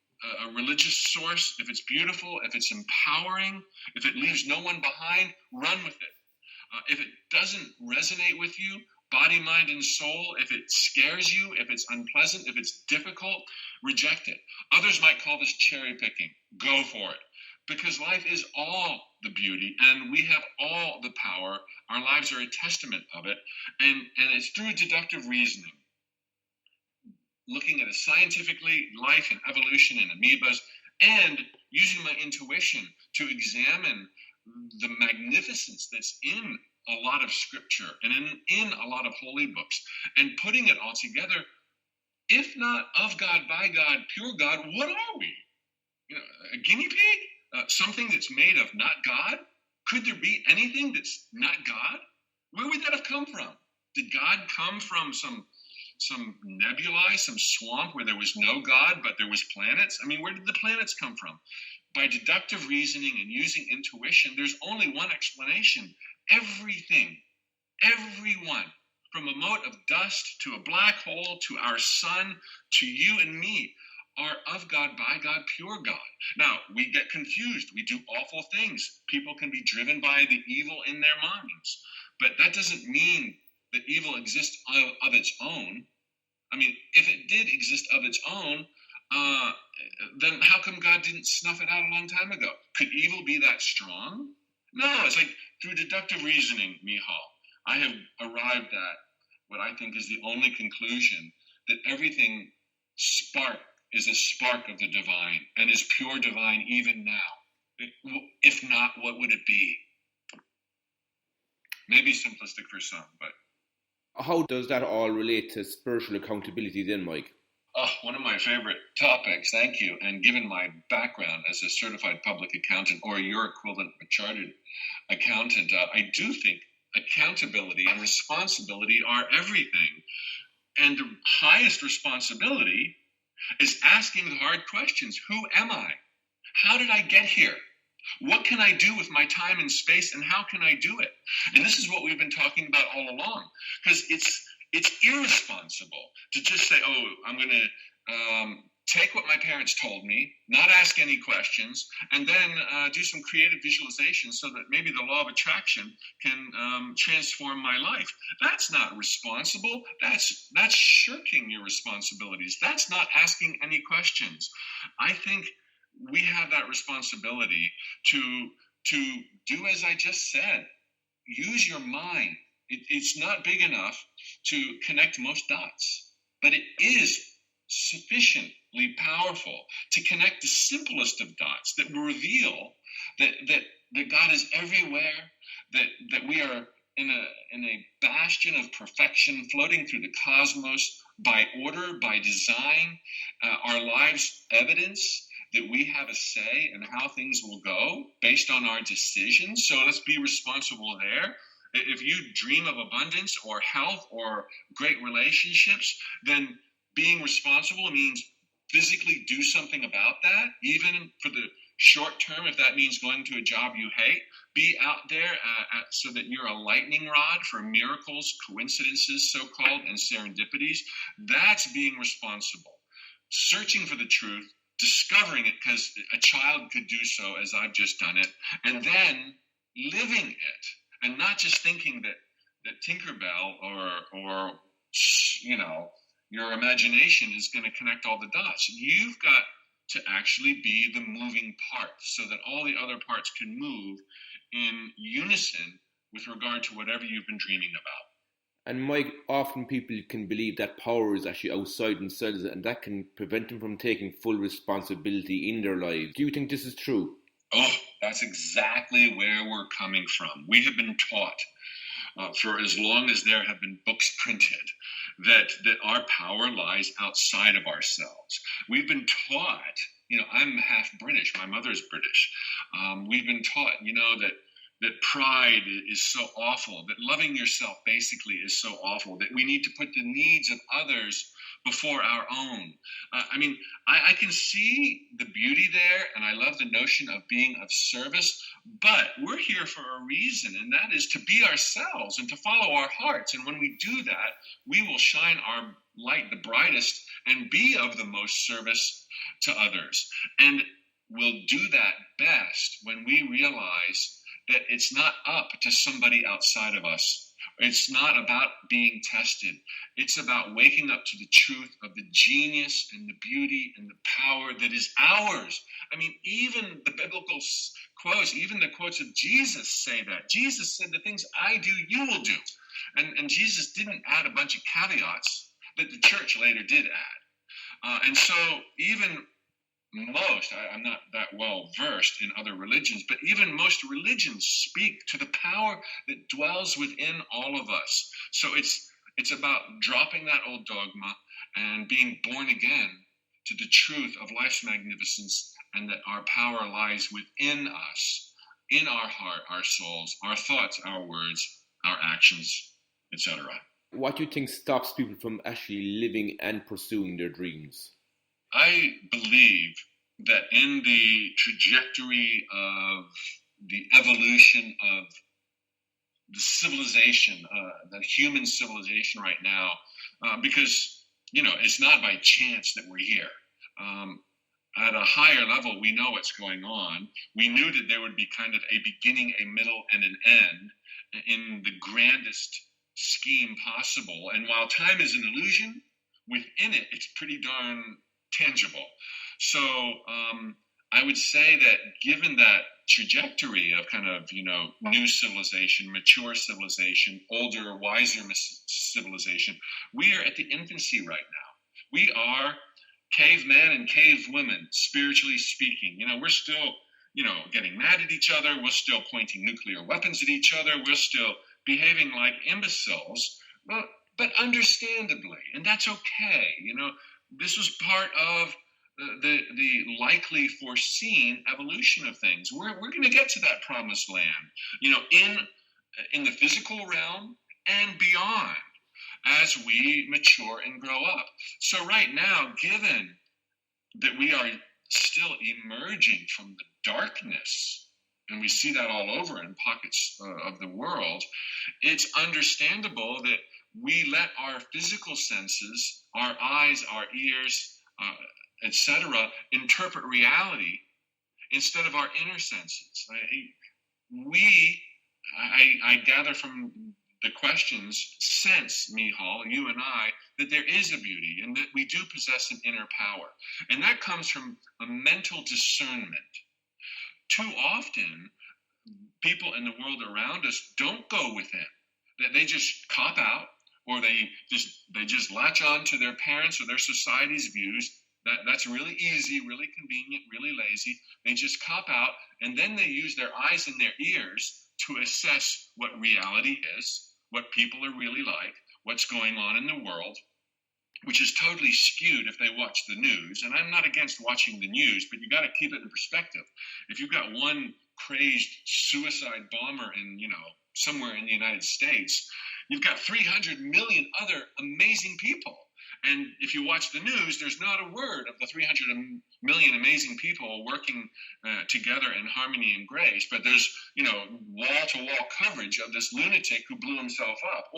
a religious source, if it's beautiful, if it's empowering, if it leaves no one behind, run with it. If it doesn't resonate with you, body, mind, and soul, if it scares you, if it's unpleasant, if it's difficult, reject it. Others might call this cherry picking. Go for it. Because life is all the beauty, and we have all the power. Our lives are a testament of it, and it's through deductive reasoning, looking at it scientifically, life and evolution and amoebas, and using my intuition to examine the magnificence that's in a lot of scripture and in a lot of holy books, and putting it all together. If not of God, by God, pure God, what are we? You know, a guinea pig? Something that's made of not God? Could there be anything that's not God? Where would that have come from? Did God come from some nebulae, some swamp where there was no God, but there was planets? I mean, where did the planets come from? By deductive reasoning and using intuition, there's only one explanation. Everything, everyone, from a mote of dust to a black hole to our sun to you and me, are of God, by God, pure God. Now, we get confused. We do awful things. People can be driven by the evil in their minds. But that doesn't mean that evil exists of its own. I mean, if it did exist of its own, then how come God didn't snuff it out a long time ago? Could evil be that strong? No, it's like through deductive reasoning, Mícheál, I have arrived at what I think is the only conclusion, that everything is a spark of the divine and is pure divine even now. If not, what would it be? Maybe simplistic for some, but... How does that all relate to spiritual accountability then, Mike? Oh, one of my favorite topics, thank you. And given my background as a certified public accountant, or your equivalent of a chartered accountant, I do think accountability and responsibility are everything. And the highest responsibility is asking the hard questions. Who am I? How did I get here? What can I do with my time and space, and how can I do it? And this is what we've been talking about all along, because it's irresponsible to just say, oh, I'm going to take what my parents told me, not ask any questions, and then do some creative visualization so that maybe the law of attraction can transform my life. That's not responsible. That's shirking your responsibilities. That's not asking any questions. I think we have that responsibility to do as I just said. Use your mind. It's not big enough to connect most dots, but it is sufficiently powerful to connect the simplest of dots that will reveal that God is everywhere, that we are in a bastion of perfection floating through the cosmos by order, by design, our lives evidence that we have a say in how things will go based on our decisions. So let's be responsible there. If you dream of abundance or health or great relationships, then being responsible means physically do something about that, even for the short term, if that means going to a job you hate. Be out there so that you're a lightning rod for miracles, coincidences, so-called, and serendipities. That's being responsible. Searching for the truth, discovering it because a child could do so as I've just done it, and then living it, and not just thinking that Tinkerbell or your imagination is going to connect all the dots. You've got to actually be the moving part so that all the other parts can move in unison with regard to whatever you've been dreaming about. And Mike, often people can believe that power is actually outside themselves, and that can prevent them from taking full responsibility in their lives. Do you think this is true? Oh, that's exactly where we're coming from. We have been taught for as long as there have been books printed that our power lies outside of ourselves. We've been taught, I'm half British, my mother's British. We've been taught, that pride is so awful, that loving yourself basically is so awful, that we need to put the needs of others before our own. I can see the beauty there, and I love the notion of being of service, but we're here for a reason, and that is to be ourselves and to follow our hearts. And when we do that, we will shine our light the brightest and be of the most service to others. And we'll do that best when we realize that it's not up to somebody outside of us. It's not about being tested. It's about waking up to the truth of the genius and the beauty and the power that is ours. Even the biblical quotes, even the quotes of Jesus say that. Jesus said, the things I do, you will do. And Jesus didn't add a bunch of caveats that the church later did add. And so even I'm not that well versed in other religions, but even most religions speak to the power that dwells within all of us. So it's about dropping that old dogma and being born again to the truth of life's magnificence, and that our power lies within us, in our heart, our souls, our thoughts, our words, our actions, etc. What do you think stops people from actually living and pursuing their dreams? I believe that in the trajectory of the evolution of the civilization, the human civilization right now, because, it's not by chance that we're here. At a higher level, we know what's going on. We knew that there would be kind of a beginning, a middle, and an end in the grandest scheme possible. And while time is an illusion, within it, it's pretty darn tangible. So I would say that given that trajectory of kind of, new civilization, mature civilization, older, wiser civilization, we are at the infancy right now. We are cavemen and cavewomen, spiritually speaking. We're still, getting mad at each other. We're still pointing nuclear weapons at each other. We're still behaving like imbeciles, but understandably, and that's okay. This was part of the likely foreseen evolution of things. We're going to get to that promised land, in the physical realm and beyond, as we mature and grow up. So right now, given that we are still emerging from the darkness, and we see that all over in pockets of the world, it's understandable that we let our physical senses, our eyes, our ears, etc., interpret reality instead of our inner senses. I gather from the questions, sense, Mícheál, you and I, that there is a beauty and that we do possess an inner power. And that comes from a mental discernment. Too often, people in the world around us don't go within. They just cop out, or they just latch on to their parents or their society's views. That's really easy, really convenient, really lazy. They just cop out, and then they use their eyes and their ears to assess what reality is, what people are really like, what's going on in the world, which is totally skewed if they watch the news. And I'm not against watching the news, but you got to keep it in perspective. If you've got one crazed suicide bomber in, somewhere in the United States, you've got 300 million other amazing people. And if you watch the news, there's not a word of the 300 million amazing people working together in harmony and grace. But there's, wall-to-wall coverage of this lunatic who blew himself up,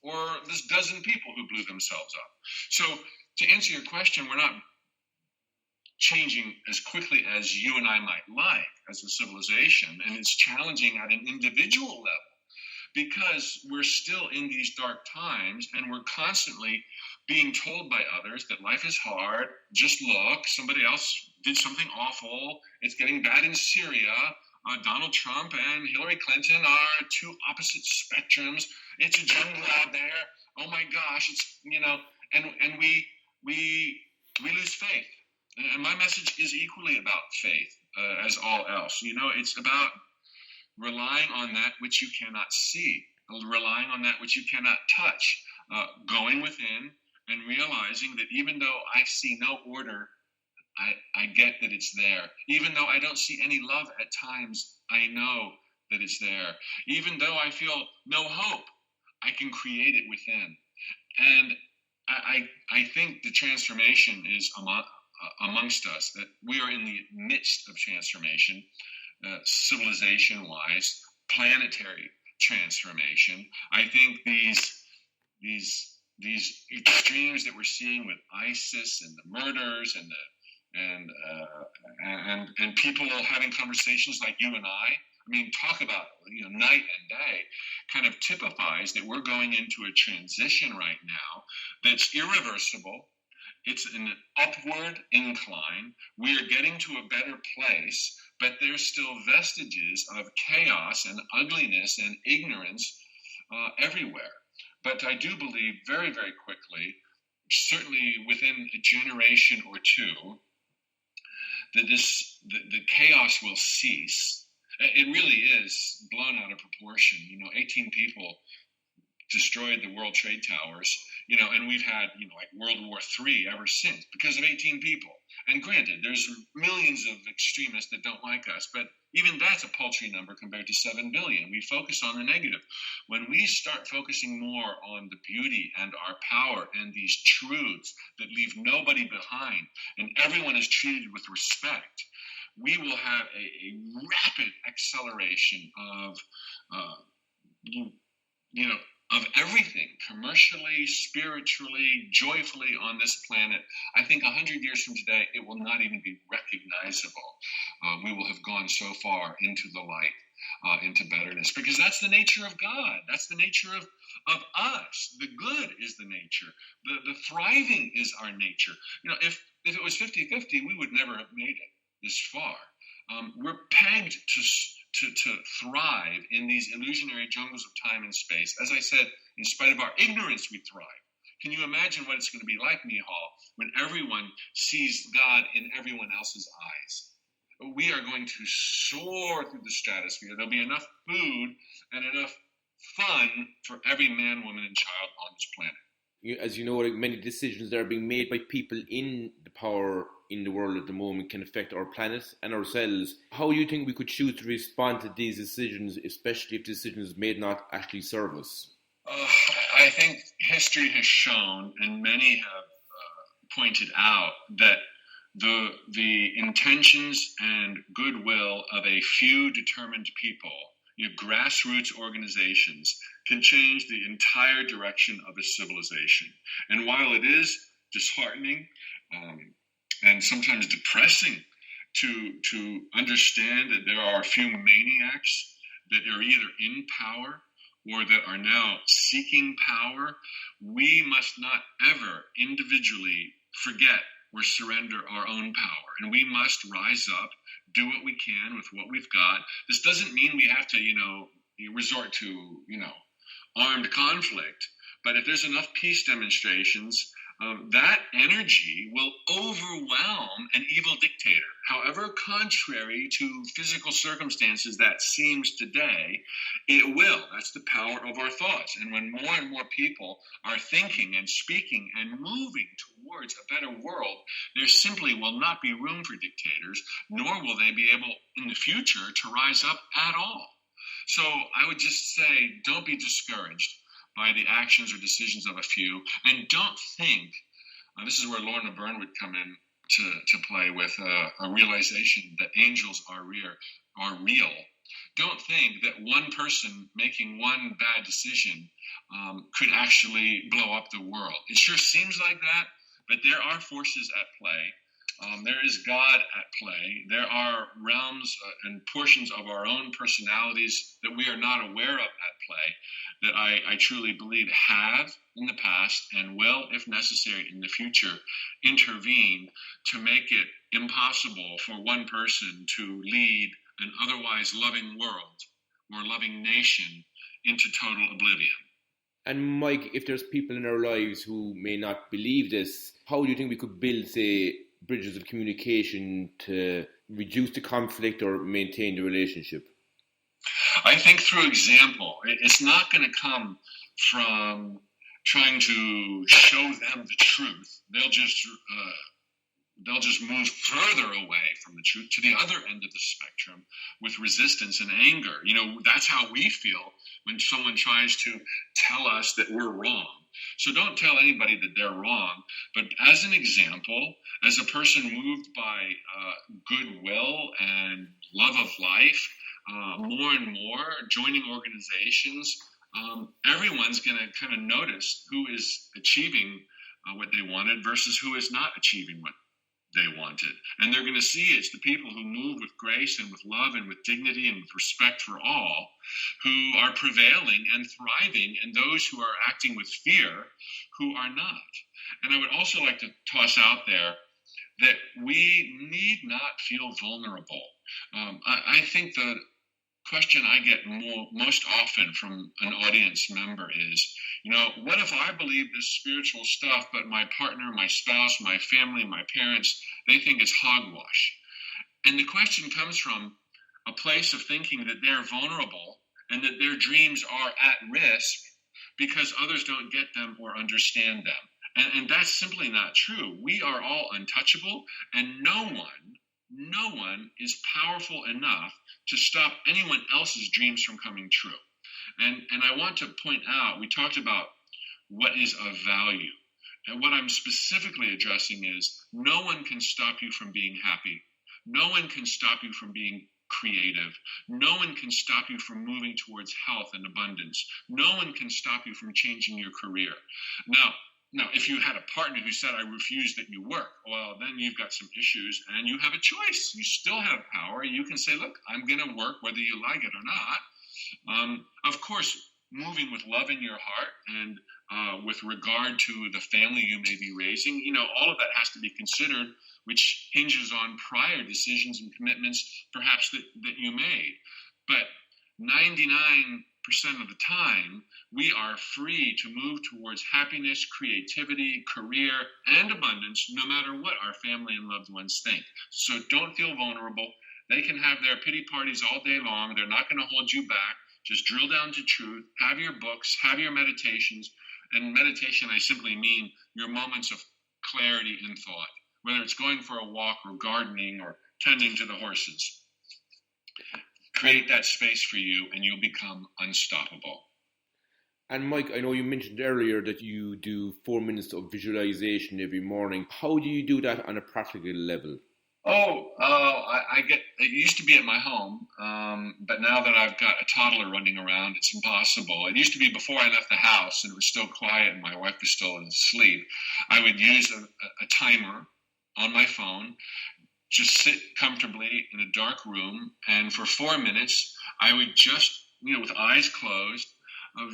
or this dozen people who blew themselves up. So to answer your question, we're not changing as quickly as you and I might like as a civilization, and it's challenging at an individual level, because we're still in these dark times, and we're constantly being told by others that life is hard. Just look, somebody else did something awful. It's getting bad in Syria. Donald Trump and Hillary Clinton are two opposite spectrums. It's a jungle out there. Oh my gosh, it's, and we lose faith. And my message is equally about faith as all else. It's about relying on that which you cannot see, relying on that which you cannot touch, going within and realizing that even though I see no order, I get that it's there. Even though I don't see any love at times, I know that it's there. Even though I feel no hope, I can create it within. And I think the transformation is amongst us, that we are in the midst of transformation, civilization-wise, planetary transformation. I think these extremes that we're seeing with ISIS and the murders and people having conversations like you and I mean, talk about night and day, kind of typifies that we're going into a transition right now that's irreversible. It's an upward incline. We are getting to a better place, but there's still vestiges of chaos and ugliness and ignorance everywhere. But I do believe very, very quickly, certainly within a generation or two, that the chaos will cease. It really is blown out of proportion. 18 people destroyed the World Trade Towers, and we've had, like World War III ever since because of 18 people. And granted, there's millions of extremists that don't like us, but even that's a paltry number compared to 7 billion. We focus on the negative. When we start focusing more on the beauty and our power and these truths that leave nobody behind, and everyone is treated with respect, we will have a rapid acceleration of, of everything, commercially, spiritually, joyfully on this planet. I think 100 years from today, it will not even be recognizable. We will have gone so far into the light, into betterness, because that's the nature of God. That's the nature of us. The good is the nature. The thriving is our nature. If it was 50-50, we would never have made it this far. We're pegged to thrive in these illusionary jungles of time and space. As I said, in spite of our ignorance, we thrive. Can you imagine what it's going to be like, Mícheál, when everyone sees God in everyone else's eyes? We are going to soar through the stratosphere. There'll be enough food and enough fun for every man, woman, and child on this planet. As you know, many decisions that are being made by people in the power in the world at the moment can affect our planet and ourselves. How do you think we could choose to respond to these decisions, especially if decisions may not actually serve us? I think history has shown, and many have pointed out, that the intentions and goodwill of a few determined people, grassroots organizations, can change the entire direction of a civilization. And while it is disheartening and sometimes depressing to understand that there are a few maniacs that are either in power or that are now seeking power, we must not ever individually forget or surrender our own power. And we must rise up, do what we can with what we've got. This doesn't mean we have to, resort to, armed conflict. But if there's enough peace demonstrations, that energy will overwhelm an evil dictator. However contrary to physical circumstances that seems today, it will. That's the power of our thoughts. And when more and more people are thinking and speaking and moving towards a better world, there simply will not be room for dictators, nor will they be able in the future to rise up at all. So I would just say, don't be discouraged by the actions or decisions of a few, and don't think, this is where Lorna Byrne would come in to play with a realization that angels are real. Don't think that one person making one bad decision could actually blow up the world. It sure seems like that, but there are forces at play. There is God at play. There are realms and portions of our own personalities that we are not aware of at play that I truly believe have in the past and will, if necessary in the future, intervene to make it impossible for one person to lead an otherwise loving world or loving nation into total oblivion. And Mike, if there's people in our lives who may not believe this, how do you think we could build, say, bridges of communication to reduce the conflict or maintain the relationship? I think through example. It's not going to come from trying to show them the truth. They'll just move further away from the truth to the other end of the spectrum with resistance and anger. You know, that's how we feel when someone tries to tell us that we're wrong. So don't tell anybody that they're wrong, but as an example, as a person moved by goodwill and love of life, more and more joining organizations, everyone's going to kind of notice who is achieving what they wanted versus who is not achieving what they wanted. And they're going to see it's the people who move with grace and with love and with dignity and with respect for all who are prevailing and thriving, and those who are acting with fear who are not. And I would also like to toss out there that we need not feel vulnerable. I think the question I get most often from an audience member is, you know, what if I believe this spiritual stuff, but my partner, my spouse, my family, my parents, they think it's hogwash? And the question comes from a place of thinking that they're vulnerable and that their dreams are at risk because others don't get them or understand them. And that's simply not true. We are all untouchable, and no one is powerful enough to stop anyone else's dreams from coming true. And I want to point out, we talked about what is of value. And what I'm specifically addressing is no one can stop you from being happy. No one can stop you from being creative. No one can stop you from moving towards health and abundance. No one can stop you from changing your career. Now, if you had a partner who said, I refuse that you work, well, then you've got some issues and you have a choice. You still have power. You can say, look, I'm going to work whether you like it or not. Of course, moving with love in your heart and with regard to the family you may be raising, you know, all of that has to be considered, which hinges on prior decisions and commitments perhaps that you made. But 99% of the time, we are free to move towards happiness, creativity, career, and abundance, no matter what our family and loved ones think. So don't feel vulnerable. They can have their pity parties all day long. They're not going to hold you back. Just drill down to truth. Have your books. Have your meditations. And meditation, I simply mean your moments of clarity in thought, whether it's going for a walk or gardening or tending to the horses. Create that space for you and you'll become unstoppable. And Mike, I know you mentioned earlier that you do 4 minutes of visualization every morning. How do you do that on a practical level? It used to be at my home, but now that I've got a toddler running around, it's impossible. It used to be before I left the house and it was still quiet and my wife was still asleep. I would use a timer on my phone, just sit comfortably in a dark room, and for 4 minutes, I would just, with eyes closed,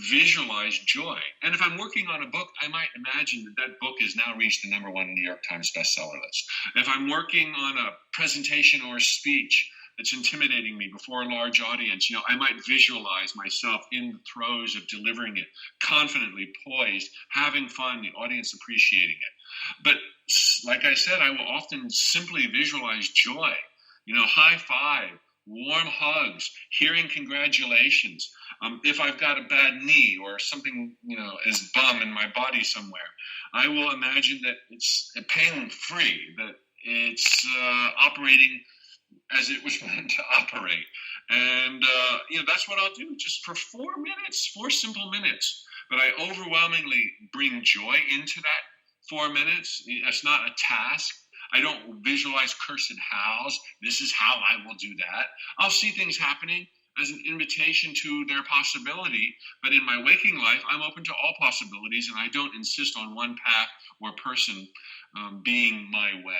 visualize joy. And if I'm working on a book, I might imagine that book has now reached the #1 New York Times bestseller list. If I'm working on a presentation or a speech, that's intimidating me before a large audience, I might visualize myself in the throes of delivering it, confidently poised, having fun, the audience appreciating it. But like I said, I will often simply visualize joy, high five, warm hugs, hearing congratulations. If I've got a bad knee or something, is bum in my body somewhere, I will imagine that it's pain-free, that it's operating as it was meant to operate. And, that's what I'll do just for 4 minutes, 4 simple minutes. But I overwhelmingly bring joy into that 4 minutes. It's not a task. I don't visualize cursed hows. This is how I will do that. I'll see things happening as an invitation to their possibility. But in my waking life, I'm open to all possibilities, and I don't insist on one path or person being my way.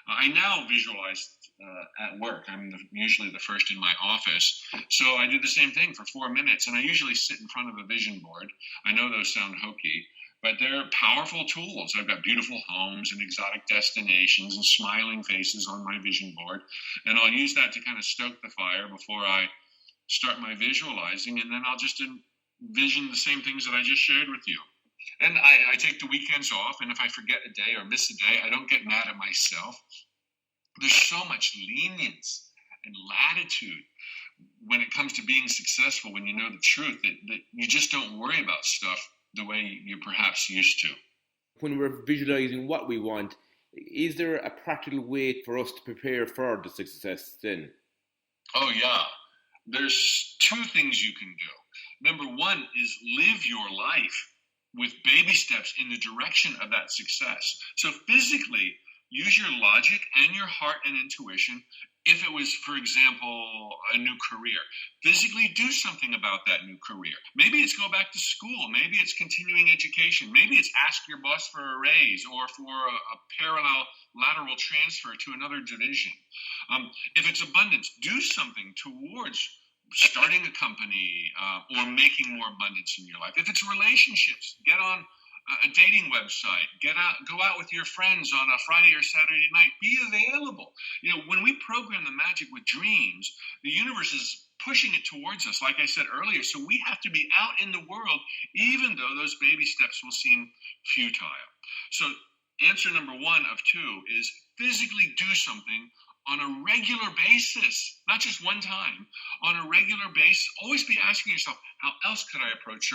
I now visualize at work. I'm usually the first in my office. So I do the same thing for 4 minutes, and I usually sit in front of a vision board. I know those sound hokey, but they're powerful tools. I've got beautiful homes and exotic destinations and smiling faces on my vision board, and I'll use that to kind of stoke the fire before I start my visualizing, and then I'll just envision the same things that I just shared with you. And I take the weekends off, and if I forget a day or miss a day, I don't get mad at myself. There's so much lenience and latitude when it comes to being successful when you know the truth, that you just don't worry about stuff the way you perhaps used to. When we're visualizing what we want, is there a practical way for us to prepare for the success then? Oh, yeah. There's 2 things you can do. Number 1 is live your life with baby steps in the direction of that success. So physically, use your logic and your heart and intuition. If it was, for example, a new career, physically do something about that new career. Maybe it's go back to school. Maybe it's continuing education. Maybe it's ask your boss for a raise or for a parallel lateral transfer to another division. If it's abundance, do something towards starting a company or making more abundance in your life. If it's relationships, get on a dating website, go out with your friends on a Friday or Saturday night, be available. When we program the magic with dreams, the universe is pushing it towards us, like I said earlier. So we have to be out in the world, even though those baby steps will seem futile. So answer number 1 of 2 is physically do something on a regular basis, not just one time, on a regular basis. Always be asking yourself, how else could I approach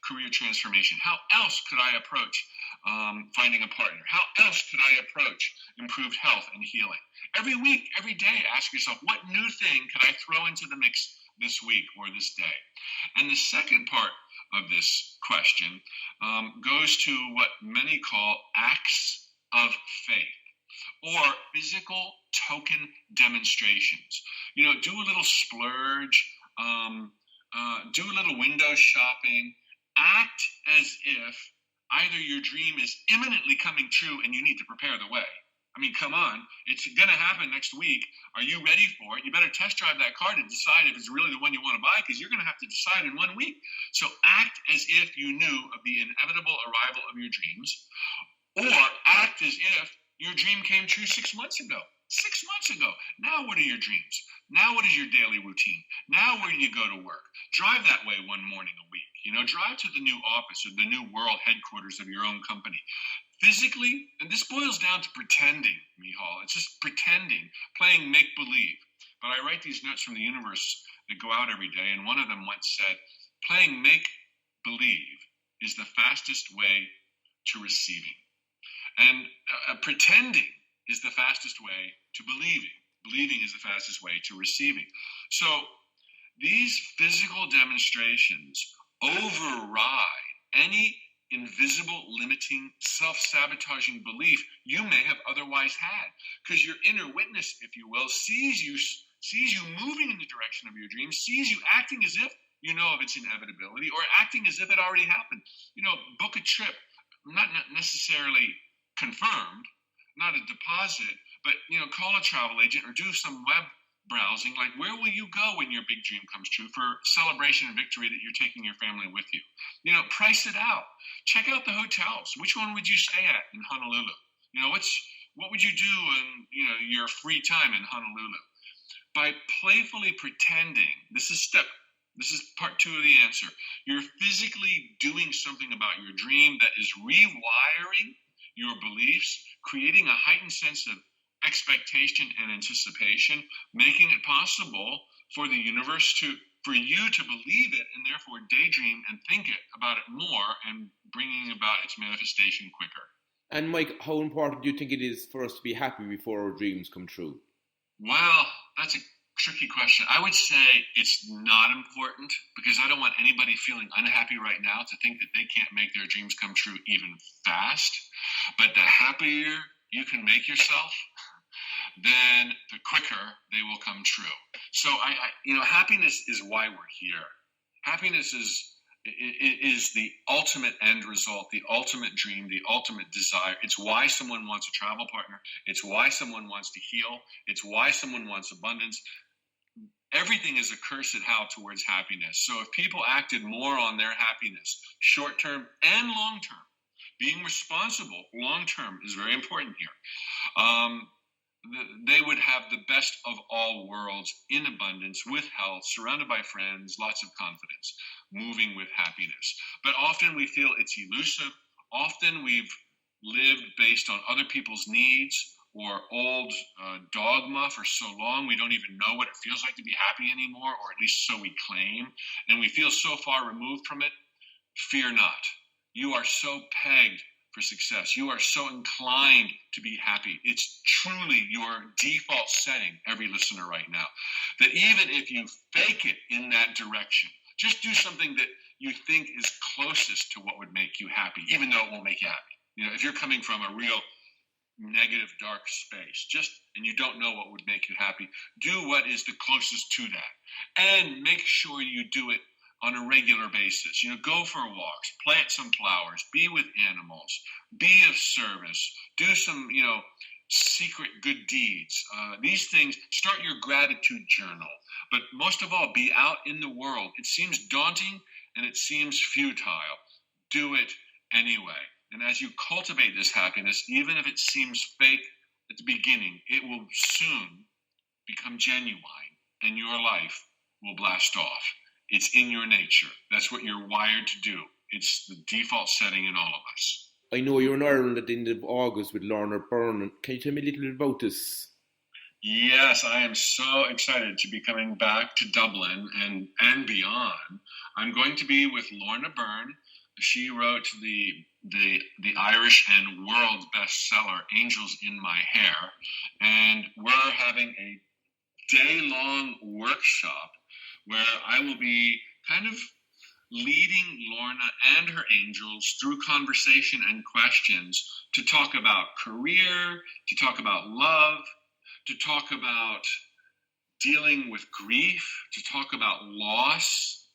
career transformation? How else could I approach finding a partner? How else could I approach improved health and healing? Every week, every day, ask yourself, what new thing could I throw into the mix this week or this day? And the second part of this question goes to what many call acts of faith, or physical token demonstrations. Do a little splurge, do a little window shopping, act as if either your dream is imminently coming true and you need to prepare the way. I mean, come on, it's going to happen next week. Are you ready for it? You better test drive that car to decide if it's really the one you want to buy, because you're going to have to decide in 1 week. So act as if you knew of the inevitable arrival of your dreams, or act as if your dream came true 6 months ago. 6 months ago. Now what are your dreams? Now what is your daily routine? Now where do you go to work? Drive that way 1 morning a week. Drive to the new office or the new world headquarters of your own company. Physically, and this boils down to pretending, Mícheál. It's just pretending, playing make-believe. But I write these notes from the universe that go out every day, and one of them once said, playing make-believe is the fastest way to receiving. And pretending is the fastest way to believing. Believing is the fastest way to receiving. So these physical demonstrations override any invisible, limiting, self-sabotaging belief you may have otherwise had. Because your inner witness, if you will, sees you moving in the direction of your dream, sees you acting as if you know of its inevitability, or acting as if it already happened. Book a trip, not necessarily confirmed, not a deposit, but call a travel agent or do some web browsing, like where will you go when your big dream comes true for celebration and victory that you're taking your family with you? Price it out. Check out the hotels. Which one would you stay at in Honolulu? What would you do in your free time in Honolulu? by playfully pretending, this is part two of the answer. You're physically doing something about your dream that is rewiring your beliefs, creating a heightened sense of expectation and anticipation, making it possible for the universe for you to believe it and therefore daydream and think about it more and bringing about its manifestation quicker. And Mike, how important do you think it is for us to be happy before our dreams come true? Well, that's a tricky question. I would say it's not important because I don't want anybody feeling unhappy right now to think that they can't make their dreams come true even fast. But the happier you can make yourself, then the quicker they will come true. So happiness is why we're here. Happiness is the ultimate end result, the ultimate dream, the ultimate desire. It's why someone wants a travel partner. It's why someone wants to heal. It's why someone wants abundance. Everything is a cursed how towards happiness. So if people acted more on their happiness, short term and long term, being responsible long term is very important here. They would have the best of all worlds in abundance, with health, surrounded by friends, lots of confidence, moving with happiness. But often we feel it's elusive. Often we've lived based on other people's needs or old dogma for so long we don't even know what it feels like to be happy anymore, or at least so we claim. And we feel so far removed from it. Fear not. You are so pegged for success. You are so inclined to be happy. It's truly your default setting, every listener right now, that even if you fake it in that direction, just do something that you think is closest to what would make you happy, even though it won't make you happy. If you're coming from a real negative, dark space, and you don't know what would make you happy, do what is the closest to that. And make sure you do it on a regular basis. Go for walks, plant some flowers, be with animals, be of service, do some, secret good deeds. These things, start your gratitude journal. But most of all, be out in the world. It seems daunting and it seems futile. Do it anyway. And as you cultivate this happiness, even if it seems fake at the beginning, it will soon become genuine and your life will blast off. It's in your nature. That's what you're wired to do. It's the default setting in all of us. I know you're in Ireland at the end of August with Lorna Byrne. Can you tell me a little bit about this? Yes, I am so excited to be coming back to Dublin and beyond. I'm going to be with Lorna Byrne. She wrote the Irish and world bestseller, Angels in My Hair. And we're having a day-long workshop where I will be kind of leading Lorna and her angels through conversation and questions to talk about career, to talk about love, to talk about dealing with grief, to talk about loss.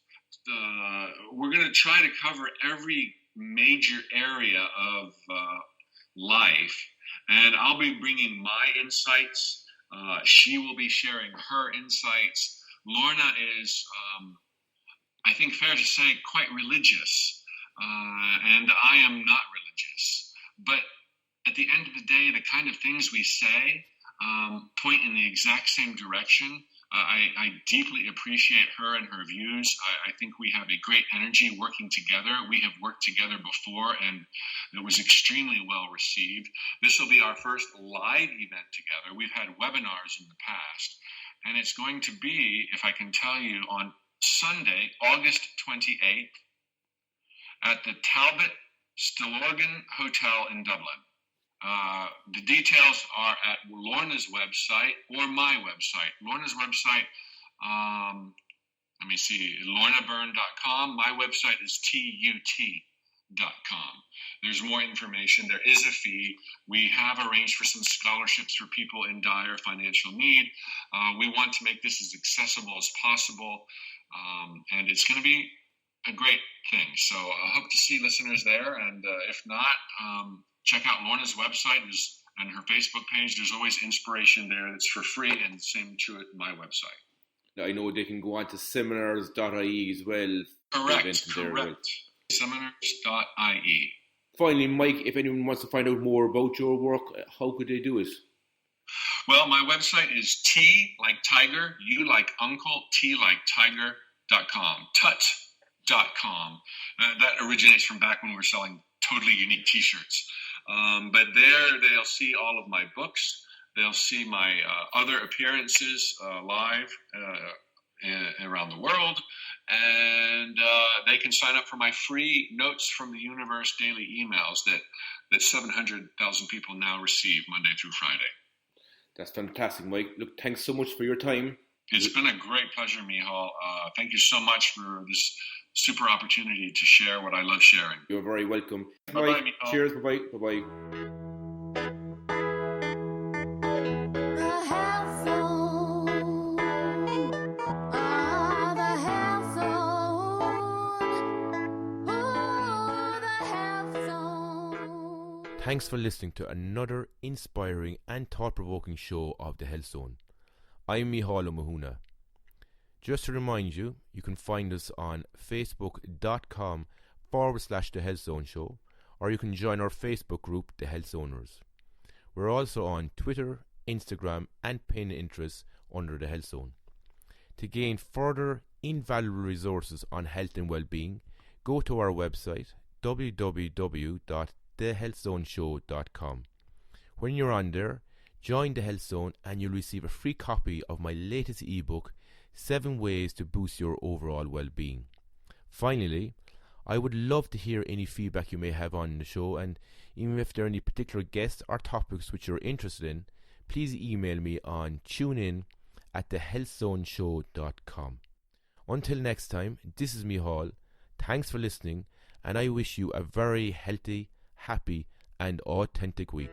We're going to try to cover every major area of life, and I'll be bringing my insights. She will be sharing her insights. Lorna is, I think fair to say, quite religious, and I am not religious. But at the end of the day, the kind of things we say point in the exact same direction. I deeply appreciate her and her views. I think we have a great energy working together. We have worked together before, and it was extremely well received. This will be our first live event together. We've had webinars in the past. And it's going to be, if I can tell you, on Sunday, August 28th, at the Talbot Stillorgan Hotel in Dublin. The details are at Lorna's website or my website. Lorna's website, let me see, lornabyrne.com. My website is tut.com. There's more information. There is a fee. We have arranged for some scholarships for people in dire financial need. We want to make this as accessible as possible, and it's going to be a great thing. So I hope to see listeners there, and if not, check out Lorna's website and her Facebook page. There's always inspiration there. It's for free, and same true at my website. I know they can go on to seminars.ie as well. Correct. Seminars.ie. Finally, Mike, if anyone wants to find out more about your work, how could they do it? Well, my website is T like tiger, U like uncle, T like tiger.com, tut.com. That originates from back when we were selling totally unique t-shirts. But there they'll see all of my books. They'll see my other appearances live around the world. And they can sign up for my free Notes from the Universe daily emails that 700,000 people now receive Monday through Friday. That's fantastic, Mike. Look, thanks so much for your time. It's been a great pleasure, Mícheál. Thank you so much for this super opportunity to share what I love sharing. You're very welcome. Bye-bye, Mícheál. Cheers. Bye-bye. Bye-bye. The health zone. Ah, the health zone. Ooh, the health zone. Thanks for listening to another inspiring and thought-provoking show of The Health Zone. I'm Mícheál Ó Mathúna. Just to remind you, you can find us on facebook.com/The Health Zone Show, or you can join our Facebook group, The Health Zoners. We're also on Twitter, Instagram and Pinterest under The Health Zone. To gain further invaluable resources on health and well-being, go to our website www.thehealthzoneshow.com. When you're on there, join The Health Zone and you'll receive a free copy of my latest ebook, 7 Ways to Boost Your Overall Well-Being. Finally, I would love to hear any feedback you may have on the show, and even if there are any particular guests or topics which you're interested in, please email me on tunein@thehealthzoneshow.com. Until next time, this is Mícheál. Thanks for listening, and I wish you a very healthy, happy and authentic week.